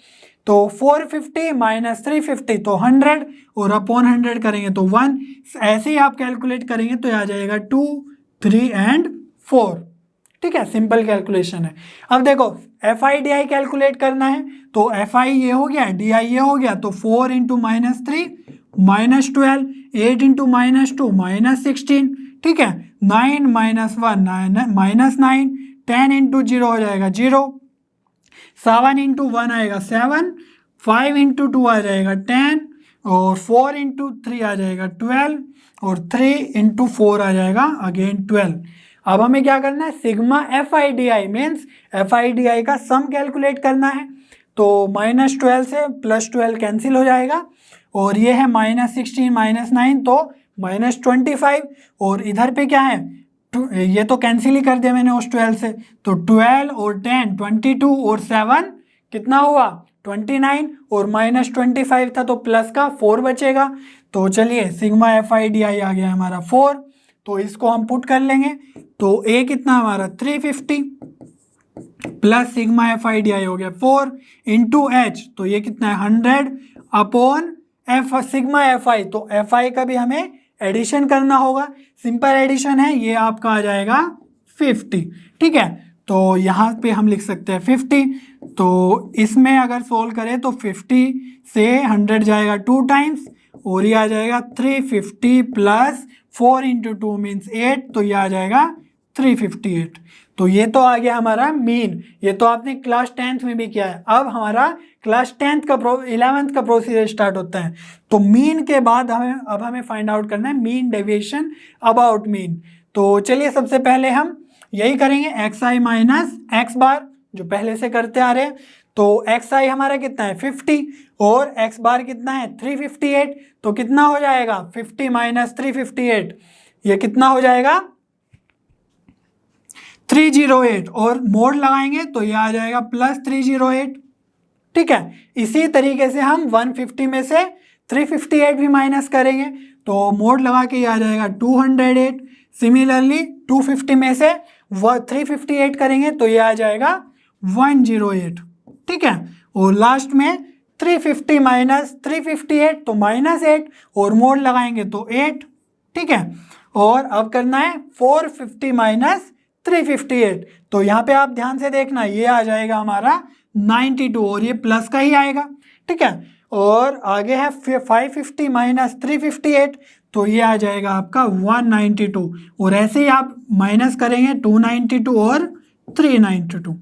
तो 450 माइनस 350 तो 100, और अपॉन 100 करेंगे तो 1। ऐसे ही आप कैलकुलेट करेंगे तो आ जाएगा 2 3 एंड 4, ठीक है। सिंपल कैलकुलेशन है। अब देखो F i d I calculate करना है, तो एफ आई ये हो गया, डी आई ये हो गया। तो 4 इंटू -3 -12, 8 इंटू -2 -16, ठीक है। 9 माइनस 1 -9, 10 इंटू 0 हो जाएगा 0, 7 इंटू 1 आएगा 7, 5 इंटू 2 आ जाएगा 10, और 4 इंटू 3 आ जाएगा 12, और 3 इंटू 4 आ जाएगा अगेन 12। अब हमें क्या करना है, sigma F i d I means F i d आई का सम कैलकुलेट करना है। तो -12 से +12 कैंसिल हो जाएगा, और ये है -16 -9 तो -25, और इधर पे क्या है, ये तो कैंसिल ही कर दिया मैंने उस 12 से। तो 12 और 10 22, और 7 कितना हुआ 29, और -25 था तो प्लस का 4 बचेगा। तो चलिए sigma F i d i आ गया हमारा 4। तो इसको हम पुट कर लेंगे। तो ए कितना हमारा 350 plus sigma F i d आई हो गया 4 इंटू एच, तो ये कितना है 100 upon F sigma F I. तो एफ आई का भी हमें एडिशन करना होगा, सिंपल एडिशन है, ये आपका आ जाएगा 50, ठीक है। तो यहाँ पे हम लिख सकते हैं 50। तो इसमें अगर सोल्व करें तो 50 से 100 जाएगा 2 टाइम्स, और ये आ जाएगा 350 प्लस 4 इंटू 2 मीन्स 8, तो ये आ जाएगा 358। तो ये तो आ गया हमारा मीन। ये तो आपने क्लास 10th में भी किया है। अब हमारा क्लास 10th का 11th का प्रोसीजर स्टार्ट होता है। तो मीन के बाद हमें फाइंड आउट करना है मीन डेविएशन अबाउट मीन। तो चलिए सबसे पहले हम यही करेंगे, एक्स आई माइनस एक्स बार जो पहले से करते आ रहे हैं। तो एक्स आई हमारा कितना है 50, और एक्स बार कितना है 358। तो कितना हो जाएगा 50 माइनस 358, ये कितना हो जाएगा 308 और मोड लगाएंगे तो ये आ जाएगा +308। ठीक है, इसी तरीके से हम 150 में से 358 भी माइनस करेंगे तो मोड लगा के ये आ जाएगा 208। सिमिलरली 250 में से 358 करेंगे तो ये आ जाएगा 108। ठीक है, और लास्ट में 350 माइनस 358 तो -8 और मोड लगाएंगे तो 8। ठीक है, और अब करना है 450 माइनस 358 तो यहाँ पे आप ध्यान से देखना ये आ जाएगा हमारा 92 और ये प्लस का ही आएगा। ठीक है, और आगे है 550 माइनस 358 तो ये आ जाएगा आपका 192 और ऐसे ही आप माइनस करेंगे 292 और 392।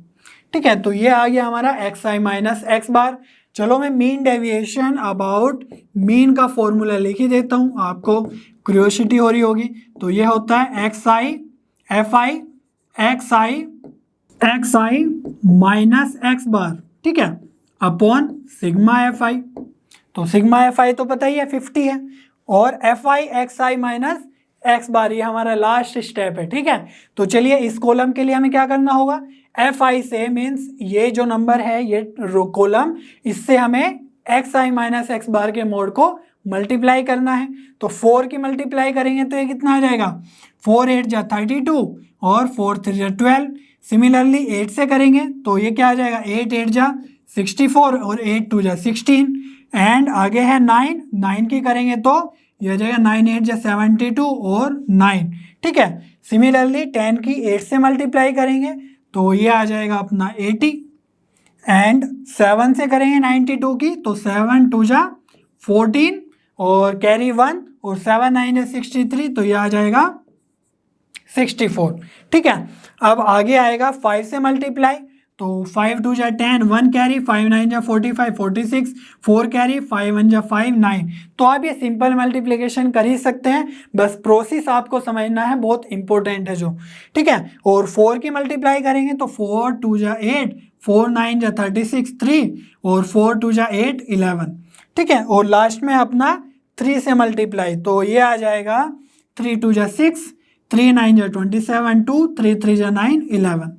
ठीक है, तो ये आ गया हमारा xi माइनस एक्स बार। चलो मैं मीन डेविएशन अबाउट मीन का फॉर्मूला लिख ही देता हूँ, आपको क्यूरियोसिटी हो रही होगी। तो ये होता है xi माइनस एक्स बार, ठीक है, अपॉन सिग्मा fi। तो सिग्मा fi तो पता ही है 50 है, और fi xi माइनस एक्स बार ये हमारा लास्ट स्टेप है। ठीक है, तो चलिए इस कॉलम के लिए हमें क्या करना होगा, fi से मीन्स ये जो नंबर है ये रो कॉलम, इससे हमें xi माइनस एक्स बार के मोड को मल्टीप्लाई करना है। तो 4 की मल्टीप्लाई करेंगे तो ये कितना आ जाएगा, 4 8 जा 32 और 4 3 जा 12। सिमिलरली 8 से करेंगे तो ये क्या आ जाएगा, 8 8 जा 64 और 8 2 जा 16। एंड आगे है 9 की करेंगे तो ये आ जाएगा 9 8 जा 72 और 9। ठीक है, सिमिलरली 10 की 8 से मल्टीप्लाई करेंगे तो ये आ जाएगा अपना 80। एंड 7 से करेंगे 92 की तो 7 2 जा 14 और कैरी 1 और 7 9 जा 63 तो ये आ जाएगा 64। ठीक है, अब आगे आएगा 5 से मल्टीप्लाई तो 5 2 जा 10, 1 कैरी, 5 9 जा 45 46, 4 कैरी, 5 1 जा 5 9। तो आप ये सिंपल मल्टीप्लिकेशन कर ही सकते हैं, बस प्रोसेस आपको समझना है, बहुत इंपॉर्टेंट है जो। ठीक है, और 4 की मल्टीप्लाई करेंगे तो 4 2 जा 8, 4 9 जा 36 3 और 4 2 जा 8 11। ठीक है, और लास्ट में अपना 3 से मल्टीप्लाई तो ये आ जाएगा 3 2 जा 6, 3 9 जा 27 2, 3 3 जा 9 11।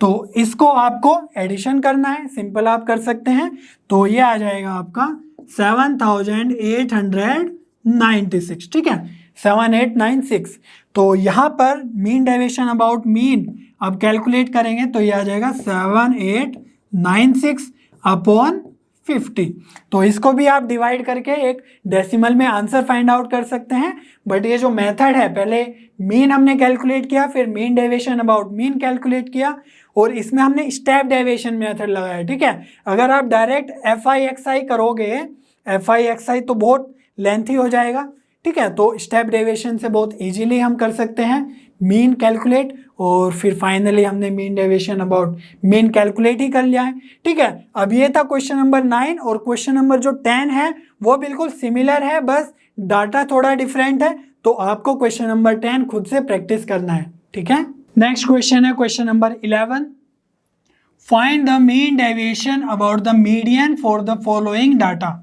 तो इसको आपको एडिशन करना है, सिंपल आप कर सकते हैं। तो ये आ जाएगा आपका 7896। ठीक है, 7896। तो यहाँ पर मीन डेविएशन अबाउट मीन अब कैलकुलेट करेंगे तो ये आ जाएगा 7896 अपॉन 50। तो इसको भी आप डिवाइड करके एक डेसिमल में आंसर फाइंड आउट कर सकते हैं। बट ये जो मेथड है, पहले मीन हमने कैलकुलेट किया, फिर mean deviation about mean calculate किया, और इसमें हमने स्टेप डेविएशन मेथड लगाया। ठीक है, अगर आप डायरेक्ट fi xi करोगे, fi xi तो बहुत लेंथी हो जाएगा। ठीक है, तो स्टेप डेविएशन से बहुत इजीली हम कर सकते हैं मीन कैलकुलेट, और फिर फाइनली हमने mean deviation about mean calculate ही कर लिया है। ठीक है, अब ये था क्वेश्चन नंबर 9, और क्वेश्चन नंबर जो 10 है वो बिल्कुल सिमिलर है, बस डाटा थोड़ा डिफरेंट है। तो आपको क्वेश्चन नंबर 10 खुद से प्रैक्टिस करना है। ठीक है, नेक्स्ट क्वेश्चन है question number 11। Find the mean deviation about the median for the following data.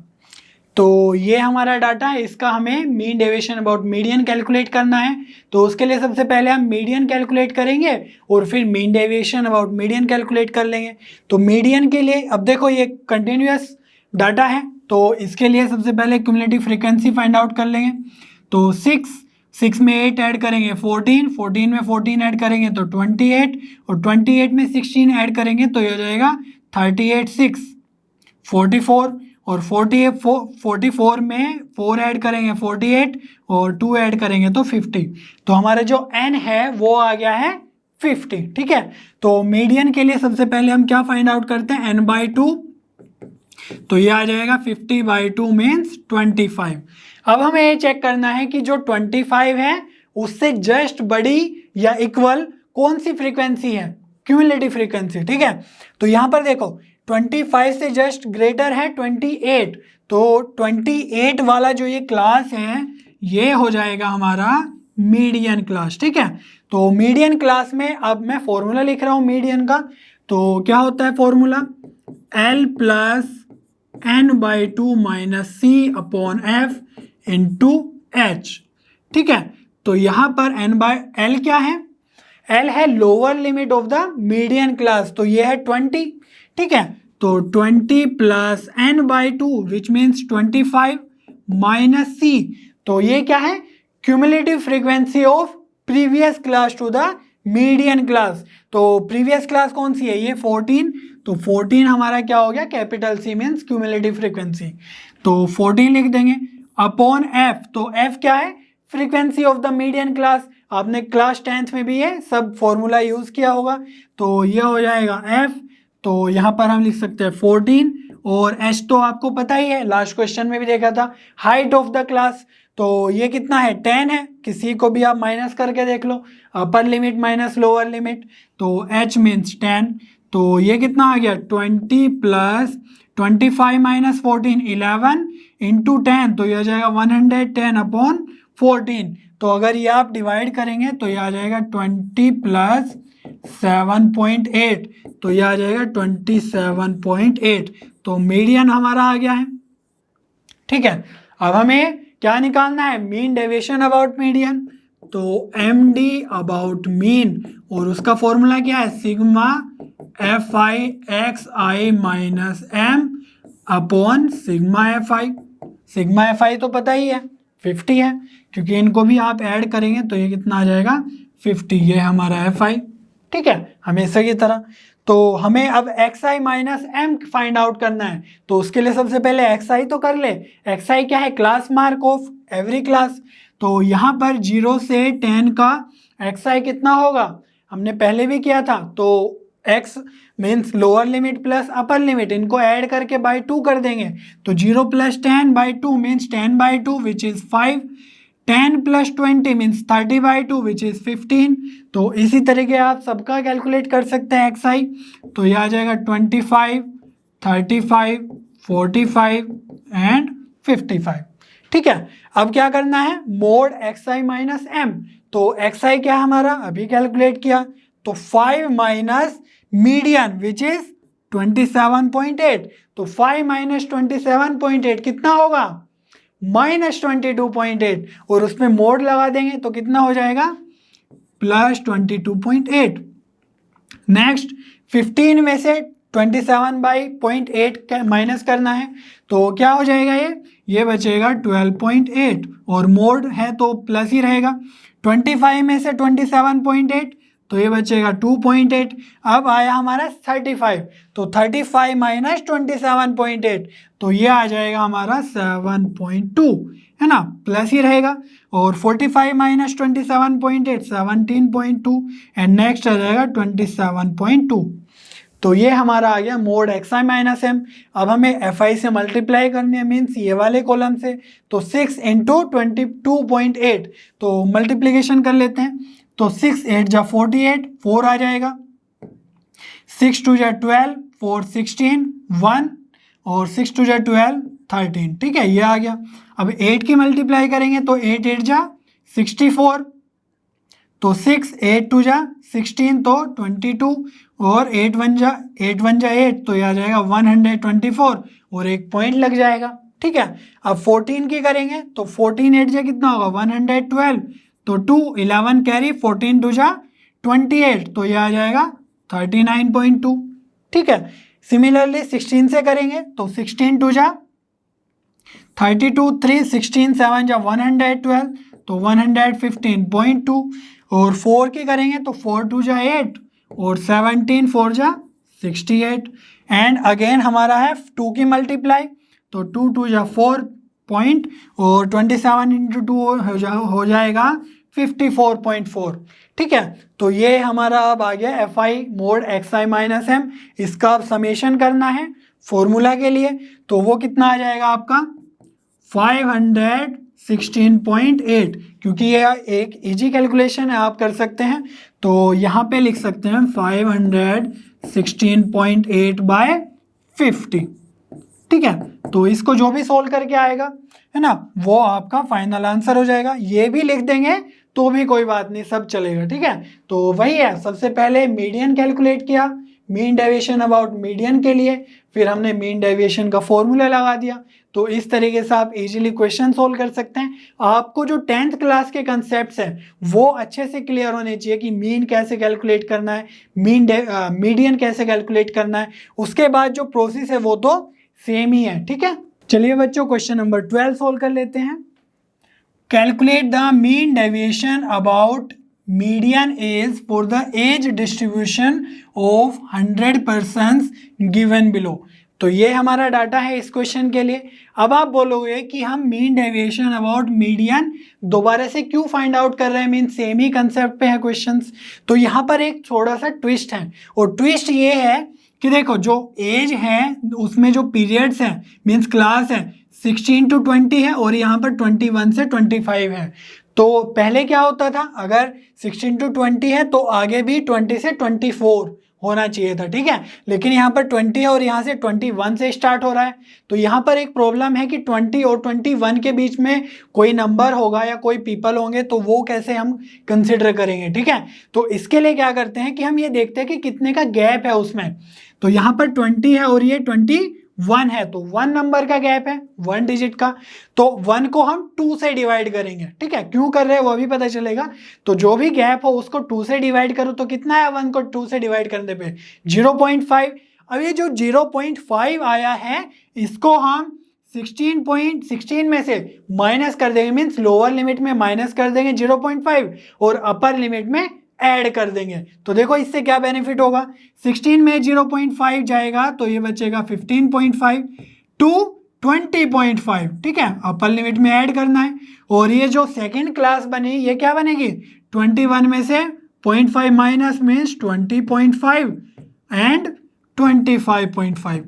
तो ये हमारा डाटा है, इसका हमें mean deviation about median calculate करना है। तो उसके लिए सबसे पहले हम मीडियन कैलकुलेट करेंगे और फिर mean deviation about median calculate कर लेंगे। तो मीडियन के लिए अब देखो ये कंटिन्यूअस डाटा है, तो इसके लिए सबसे पहले क्यूमुलेटिव फ्रीक्वेंसी फाइंड आउट कर लेंगे। तो 6 में 8 ऐड करेंगे 14 में 14 ऐड करेंगे तो 28, और 28 में 16 ऐड करेंगे तो ये हो जाएगा 38 6 44, और 44 में 4 ऐड करेंगे 48 और 2 ऐड करेंगे तो 50। तो हमारा जो n है वो आ गया है 50। ठीक है, तो मीडियन के लिए सबसे पहले हम क्या फाइंड आउट करते हैं, n/2। तो ये आ जाएगा 50/2 मीन्स 25। अब हमें ये चेक करना है कि जो 25 है उससे जस्ट बड़ी या इक्वल कौन सी फ्रीक्वेंसी है, क्यूमुलेटिव फ्रीक्वेंसी। ठीक है, तो यहाँ पर देखो 25 से जस्ट ग्रेटर है 28, तो 28 वाला जो ये क्लास है ये हो जाएगा हमारा मीडियन क्लास। ठीक है, तो मीडियन क्लास में अब मैं फॉर्मूला लिख रहा हूँ मीडियन का। तो क्या होता है formula, L + n/2 - c/f × h। ठीक है, तो यहाँ पर L क्या है, एल है lower limit of the median class, तो ये है 20, ठीक है। तो 20 plus n by 2 which means 25 minus c, तो ये क्या है, cumulative frequency of previous class to the median class. तो प्रीवियस क्लास कौन सी है, ये 14, तो 14 हमारा क्या हो गया, capital C means cumulative frequency, तो 14 लिख देंगे अपॉन एफ। तो एफ क्या है, frequency of the median class, आपने क्लास 10th में भी ये सब फॉर्मूला यूज किया होगा, तो ये हो जाएगा एफ। तो यहाँ पर हम लिख सकते हैं 14, और एच तो आपको पता ही है, लास्ट क्वेश्चन में भी देखा था, हाइट ऑफ द क्लास, तो ये कितना है, 10 है, किसी को भी आप माइनस करके देख लो, upper limit minus lower limit, तो एच मीन्स 10, तो ये कितना आ गया 20 प्लस 25 माइनस 14 11 इंटू 10, तो ये आ जाएगा 110 अपॉन 14। तो अगर ये आप डिवाइड करेंगे तो ये आ जाएगा 20 प्लस 7.8, तो ये आ जाएगा 27.8, तो मीडियन हमारा आ गया है, ठीक है। अब हमें क्या निकालना है, मीन डेविएशन अबाउट मीडियन, तो एम डी अबाउट मीन, और उसका फॉर्मूला क्या है, sigma F I x I minus M upon sigma F I. Sigma F I तो पता ही है 50 है, क्योंकि इनको भी आप ऐड करेंगे तो ये कितना आ जाएगा 50, ये हमारा एफ आई, ठीक है, हमेशा की तरह। तो हमें अब एक्स आई माइनस एम फाइंड आउट करना है, तो उसके लिए सबसे पहले एक्स आई तो कर ले। एक्स आई क्या है, class mark of every class, तो यहाँ पर 0 से 10 का एक्स आई कितना होगा, हमने पहले भी किया था, तो x means lower limit plus upper limit, इनको ऐड करके बाई 2 कर देंगे, तो 0 plus 10 by 2 means 10 by 2 which is 5, 10 plus 20 means 30 by 2 which is 15। तो इसी तरीके आप सबका कैलकुलेट कर सकते हैं एक्स आई, तो यह आ जाएगा 25, 35, 45 एंड 55, ठीक है। अब क्या करना है, मोड एक्स आई माइनस एम, तो एक्स आई क्या हमारा अभी कैलकुलेट किया, तो 5 माइनस मीडियन विच इज 27.8, तो 5 माइनस 27.8 कितना होगा, माइनस 22.8, और उसमें मोड लगा देंगे तो कितना हो जाएगा, प्लस 22.8। नेक्स्ट 15 में से 27/0.8 माइनस करना है, तो क्या हो जाएगा, ये बचेगा 12.8, और मोड है तो प्लस ही रहेगा। 25 में से 27.8, तो ये बचेगा 2.8। अब आया हमारा 35, तो 35 माइनस 27.8, तो ये आ जाएगा हमारा 7.2, है ना, प्लस ही रहेगा। और 45 माइनस 27.8 17.2, एंड नेक्स्ट आ जाएगा 27.2। तो ये हमारा आ गया मोड एक्स आई माइनस एम। अब हमें एफ आई से मल्टीप्लाई करनी है, मीन्स ये वाले कॉलम से, तो 6 इंटू 22.8, तो मल्टीप्लीकेशन कर लेते हैं, तो 6 8 जा 48, 4 आ जाएगा, 6 2 जा 12, 4 16 1, और 6 2 जा 12 13, ठीक है, ये आ गया। अब 8 की मल्टीप्लाई करेंगे तो 8 8 जा 64, तो 6 8 2 जा 16, तो 22, और 8 1 जा 8, तो ये आ जाएगा 124, और एक पॉइंट लग जाएगा, ठीक है। अब 14 की करेंगे तो 14 8 जा कितना होगा 112, तो 2 11 कैरी, 14 2 जा 28, तो ये आ जाएगा 39.2, ठीक है। सिमिलरली 16 से करेंगे तो 16 2 जा 32, 3 16 7 जा 112, तो 115.2, और 4 की करेंगे तो 4 2 जा 8, और 17 4 जा 68, एंड अगेन हमारा है 2 की मल्टीप्लाई, तो 2 2 जा 4 पॉइंट, और 27 इंटू 2 हो जाएगा 54.4, ठीक है। तो ये हमारा अब आ गया F I mod X I minus M. इसका अब समेशन करना है फॉर्मूला के लिए, तो वो कितना आ जाएगा आपका 516.8, क्योंकि ये एक इजी कैलकुलेशन है, आप कर सकते हैं, तो यहाँ पे लिख सकते हैं 516.8 बाय 50, ठीक है। तो इसको जो भी सोल्व करके आएगा, है ना, वो आपका फाइनल आंसर हो जाएगा। ये भी लिख देंगे तो भी कोई बात नहीं, सब चलेगा, ठीक है। तो वही है, सबसे पहले मीडियन कैलकुलेट किया, मीन डेविएशन अबाउट मीडियन के लिए, फिर हमने मीन डेविएशन का फॉर्मूला लगा दिया। तो इस तरीके से आप इजीली क्वेश्चन सोल्व कर सकते हैं। आपको जो 10th क्लास के कंसेप्ट्स हैं वो अच्छे से क्लियर होने चाहिए कि मीन कैसे कैलकुलेट करना है, मीडियन कैसे कैलकुलेट करना है, उसके बाद जो प्रोसेस है वो तो सेम ही है। ठीक है, चलिए बच्चों क्वेश्चन नंबर 12 सोल्व कर लेते हैं। Calculate the mean deviation about median age for the age distribution of 100 persons given below. तो ये हमारा डाटा है इस क्वेश्चन के लिए। अब आप बोलोगे कि हम मीन डेविएशन अबाउट मीडियन दोबारा से क्यों फाइंड आउट कर रहे हैं, मीन सेम ही कंसेप्ट पे है क्वेश्चंस। तो यहाँ पर एक थोड़ा सा ट्विस्ट है, और ट्विस्ट ये है कि देखो जो एज है उसमें जो पीरियड्स हैं मीन्स क्लास है 16 to 20 है, और यहाँ पर 21 से 25 है। तो पहले क्या होता था, अगर 16 to 20 है तो आगे भी 20 से 24 होना चाहिए था। ठीक है, लेकिन यहाँ पर 20 है और यहाँ से 21 से स्टार्ट हो रहा है। तो यहाँ पर एक प्रॉब्लम है कि 20 और 21 के बीच में कोई नंबर होगा या कोई पीपल होंगे, तो वो कैसे हम कंसिडर करेंगे। ठीक है, तो इसके लिए क्या करते हैं कि हम ये देखते हैं कि कितने का गैप है उसमें। तो यहाँ पर 20 है और ये 21 है, तो 1 नंबर का गैप है, 1 डिजिट का। तो 1 को हम 2 से डिवाइड करेंगे। ठीक है, क्यों कर रहे हैं वो भी पता चलेगा। तो जो भी गैप हो उसको 2 से डिवाइड करो, तो कितना है 1 को 2 से डिवाइड करने पे 0.5। अब ये जो 0.5 आया है इसको हम 16 में से माइनस कर देंगे, मीन्स लोअर लिमिट में माइनस कर देंगे 0.5 और अपर लिमिट में ऐड कर देंगे। तो देखो इससे क्या बेनिफिट होगा, 16 में 0.5 जाएगा तो ये बचेगा 15.5 टू 20.5। ठीक है, अपर लिमिट में ऐड करना है, और ये जो सेकंड क्लास बनी ये क्या बनेगी, 21 में से 0.5 माइनस मीन्स 20.5 एंड 25.5।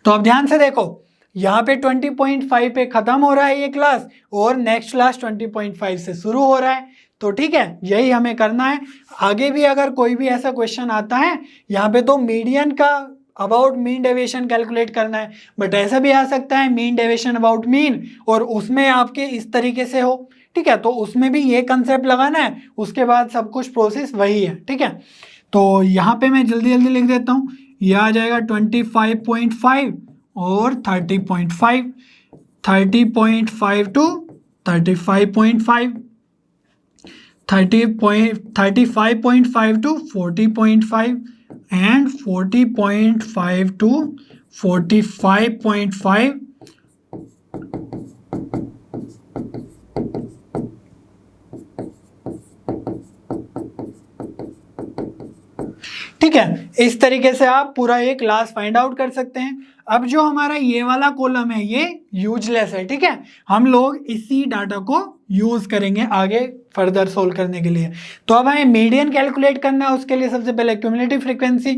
तो अब ध्यान से देखो यहाँ पे 20.5 पे खत्म हो रहा है ये क्लास, और नेक्स्ट क्लास 20.5 से शुरू हो रहा है। तो ठीक है, यही हमें करना है। आगे भी अगर कोई भी ऐसा क्वेश्चन आता है यहाँ पे तो मीडियन का अबाउट मीन डेविएशन कैलकुलेट करना है, बट ऐसा भी आ सकता है मीन डेविएशन अबाउट मीन और उसमें आपके इस तरीके से हो। ठीक है, तो उसमें भी ये कंसेप्ट लगाना है, उसके बाद सब कुछ प्रोसेस वही है। ठीक है, तो यहाँ पे मैं जल्दी जल्दी लिख देता हूँ। यह आ जाएगा 25.5 और 30.5, 30.5 टू 35.5, 35.5 to 40.5 and 40.5 to 45.5। ठीक है, इस तरीके से आप पूरा ये क्लास फाइंड आउट कर सकते हैं। अब जो हमारा ये वाला कॉलम है ये यूजलेस है। ठीक है, हम लोग इसी डाटा को यूज करेंगे आगे फर्दर सोल्व करने के लिए। तो अब हमें मीडियन कैलकुलेट करना है, उसके लिए सबसे पहले क्यूमुलेटिव फ्रीक्वेंसी।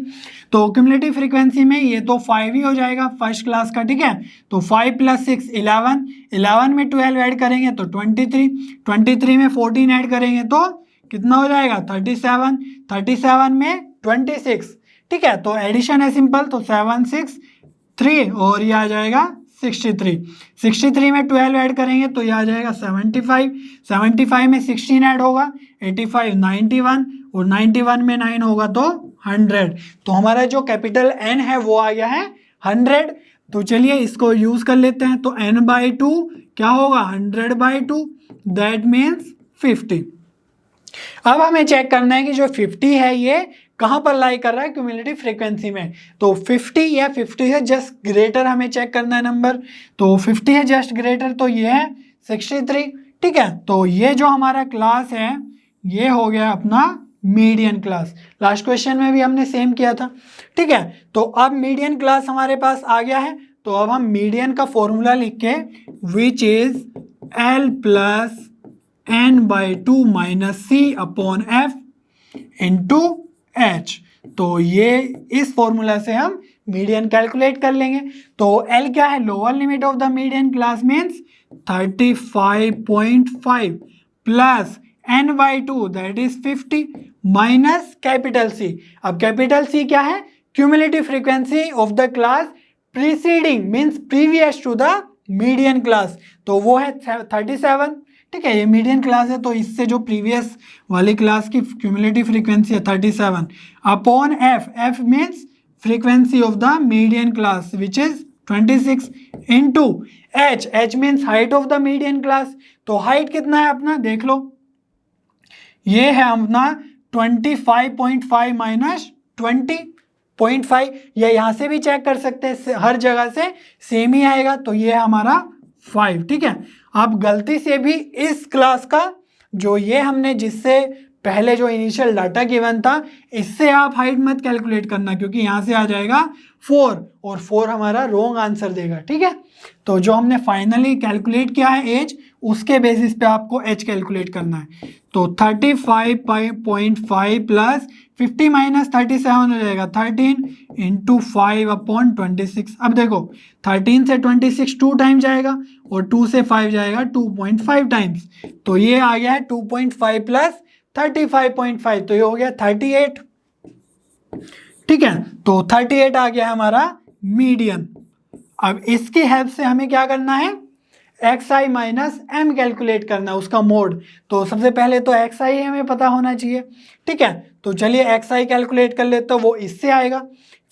तो क्यूमुलेटिव फ्रीक्वेंसी में ये तो 5 ही हो जाएगा फर्स्ट क्लास का। ठीक है, तो 5 + 6 11, 11 में 12 ऐड करेंगे तो 23, 23 में 14 ऐड करेंगे तो कितना हो जाएगा 37, 37 में 26। ठीक है, तो एडिशन है सिंपल, तो 7 6 3 और ये आ जाएगा 63, 63 में 12 ऐड करेंगे तो ये आ जाएगा 75, 75 में 16 ऐड होगा 85, 91 और 91 में 9 होगा तो 100। तो हमारा जो कैपिटल N है वो आ गया है 100। तो चलिए इसको यूज कर लेते हैं। तो N/2 क्या होगा 100/2, दैट मीन्स 50। अब हमें चेक करना है कि जो 50 है ये कहाँ पर लाई कर रहा है क्यूमुलेटिव फ्रीक्वेंसी में। तो 50 या 50 है जस्ट ग्रेटर हमें चेक करना है नंबर। तो 50 है जस्ट ग्रेटर, तो ये है 63। ठीक है, तो ये जो हमारा क्लास है ये हो गया अपना मीडियन क्लास। लास्ट क्वेश्चन में भी हमने सेम किया था। ठीक है, तो अब मीडियन क्लास हमारे पास आ गया है। तो अब हम मीडियन का फॉर्मूला लिख के which is L + N/2 - C/F into H। तो ये इस फॉर्मूला से हम मीडियन कैलकुलेट कर लेंगे। तो L क्या है, lower limit of the median class means 35.5 plus N/2 that is 50 minus capital C। अब कैपिटल C क्या है, cumulative frequency of the class preceding means previous to the median class. तो वो है 37। ठीक है, ये मीडियन क्लास है तो इससे जो प्रीवियस वाली क्लास की क्यूमुलेटिव फ्रीक्वेंसी है 37 upon F, F means frequency of the median class which is 26 into H, H means height of the median class. तो हाइट कितना है अपना देख लो, ये है अपना 25.5 माइनस 20.5, ये यहाँ से भी चेक कर सकते हैं, हर जगह से सेम ही आएगा, तो ये है हमारा 5। ठीक है, आप गलती से भी इस क्लास का जो ये हमने जिससे पहले जो इनिशियल डाटा गिवन था इससे आप हाइट मत कैलकुलेट करना, क्योंकि यहाँ से आ जाएगा 4 और 4 हमारा रॉन्ग आंसर देगा। ठीक है, तो जो हमने फाइनली कैलकुलेट किया है एज, उसके बेसिस पे आपको एच कैलकुलेट करना है। तो 35.5 प्लस 50 माइनस 37 हो जाएगा 13 इंटू 5 अपॉन 26। अब देखो 13 से 26 2 टाइम जाएगा और 2 से 5 जाएगा 2.5 टाइम्स, तो ये आ गया है 2.5 प्लस 35.5, तो ये हो गया 38। ठीक है, तो 38 आ गया हमारा मीडियन। अब इसकी हेल्प से हमें क्या करना है, एक्स आई माइनस एम कैलकुलेट करना है, उसका मोड। तो सबसे पहले तो एक्स आई हमें पता होना चाहिए। ठीक है, तो चलिए एक्स आई कैलकुलेट कर लेते, तो वो इससे आएगा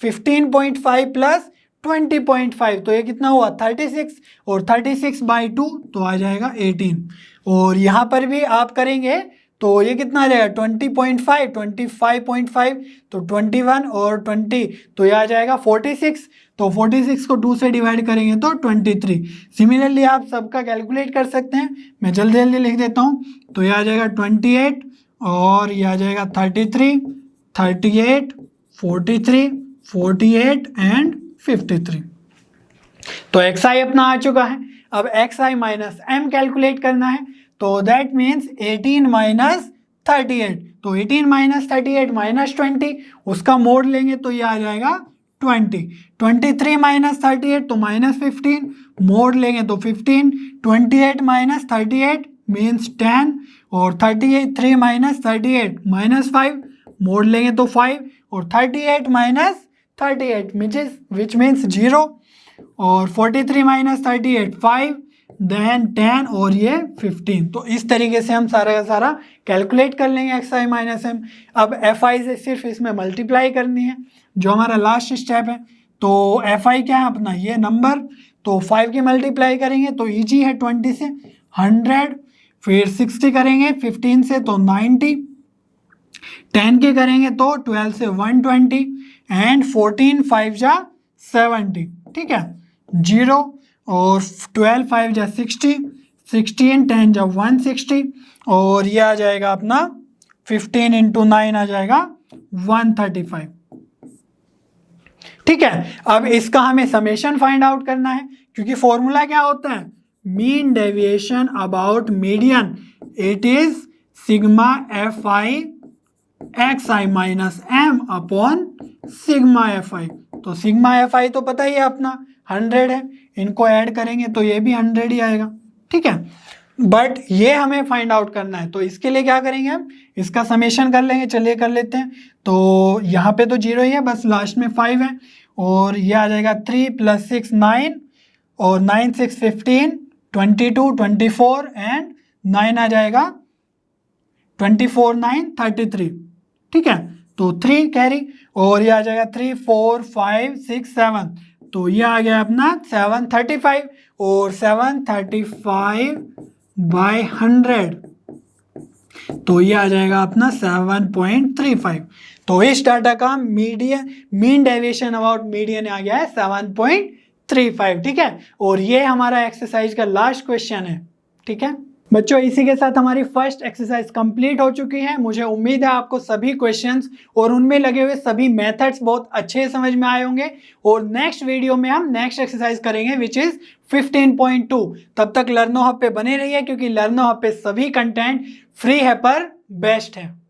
15.5 प्लस 20.5, तो ये कितना हुआ 36, और 36 बाई 2 तो आ जाएगा 18, और यहाँ पर भी आप करेंगे तो ये कितना आ जाएगा 20.5, 25.5 तो 21 और 20, तो ये आ जाएगा 46, तो 46 को 2 से डिवाइड करेंगे तो 23। सिमिलरली आप सबका कैलकुलेट कर सकते हैं, मैं जल्दी जल्दी लिख देता हूँ। तो ये आ जाएगा 28 और ये आ जाएगा 33, 38, 43, 48 एंड 53। तो एक्स आई अपना आ चुका है। अब एक्स आई माइनस एम कैलकुलेट करना है, तो दैट मीन्स 18 माइनस 38, तो 18 माइनस 38 माइनस 20, उसका मोड लेंगे तो ये आ जाएगा 20। 23 माइनस 38 तो माइनस 15, मोड लेंगे तो 15। 28 माइनस 38 मीन्स 10, और 33 माइनस 38 माइनस 5, मोड लेंगे तो 5, और 38 माइनस 38 विच मीन्स 0, और 43 माइनस 38 5, देन 10 और ये 15। तो इस तरीके से हम सारा का सारा कैलकुलेट कर लेंगे एक्स आई माइनस एम। अब एफ आई से सिर्फ इसमें मल्टीप्लाई करनी है, जो हमारा लास्ट स्टेप है। तो एफ आई क्या है अपना ये नंबर, तो 5 की मल्टीप्लाई करेंगे तो ईजी है 20 से 100, फिर 60 करेंगे 15 से तो 90, 10 के करेंगे तो 12 से 120, एंड 14 5 जा 70। ठीक है, 0 और 12 5 जा 60, 16 10 जा 160, और ये आ जाएगा अपना 15 इंटू 9 आ जाएगा 135। ठीक है, अब इसका हमें समेशन फाइंड आउट करना है, क्योंकि फॉर्मूला क्या होता है, mean deviation about median, it is sigma F I x I minus M upon sigma F I. तो सिग्मा एफ आई तो पता ही है अपना 100 है, इनको ऐड करेंगे तो ये भी 100 ही आएगा। ठीक है, बट ये हमें फाइंड आउट करना है, तो इसके लिए क्या करेंगे हम, इसका समेशन कर लेंगे। चलिए कर लेते हैं। तो यहाँ पे तो 0 ही है, बस लास्ट में 5 है, और ये आ जाएगा 3 + 6 9, और 9 6 15, 22 24 एंड 9 आ जाएगा 24 9 33। ठीक है, तो 3 कैरी, और ये आ जाएगा 3 4 5 6 7, तो ये आ गया अपना 735, और 735 बाय 100 तो ये आ जाएगा अपना 7.35। तो इस डाटा का मीन डेविएशन अबाउट मीडियन आ गया है 7.35। ठीक है, और ये हमारा एक्सरसाइज का लास्ट क्वेश्चन है। ठीक है बच्चों, इसी के साथ हमारी फर्स्ट एक्सरसाइज कंप्लीट हो चुकी है। मुझे उम्मीद है आपको सभी क्वेश्चंस और उनमें लगे हुए सभी मेथड्स बहुत अच्छे समझ में आए होंगे, और नेक्स्ट वीडियो में हम नेक्स्ट एक्सरसाइज करेंगे विच इज 15.2। तब तक लर्नो हब पे बने रहिए, क्योंकि लर्नो हब पे सभी कंटेंट फ्री है पर बेस्ट है।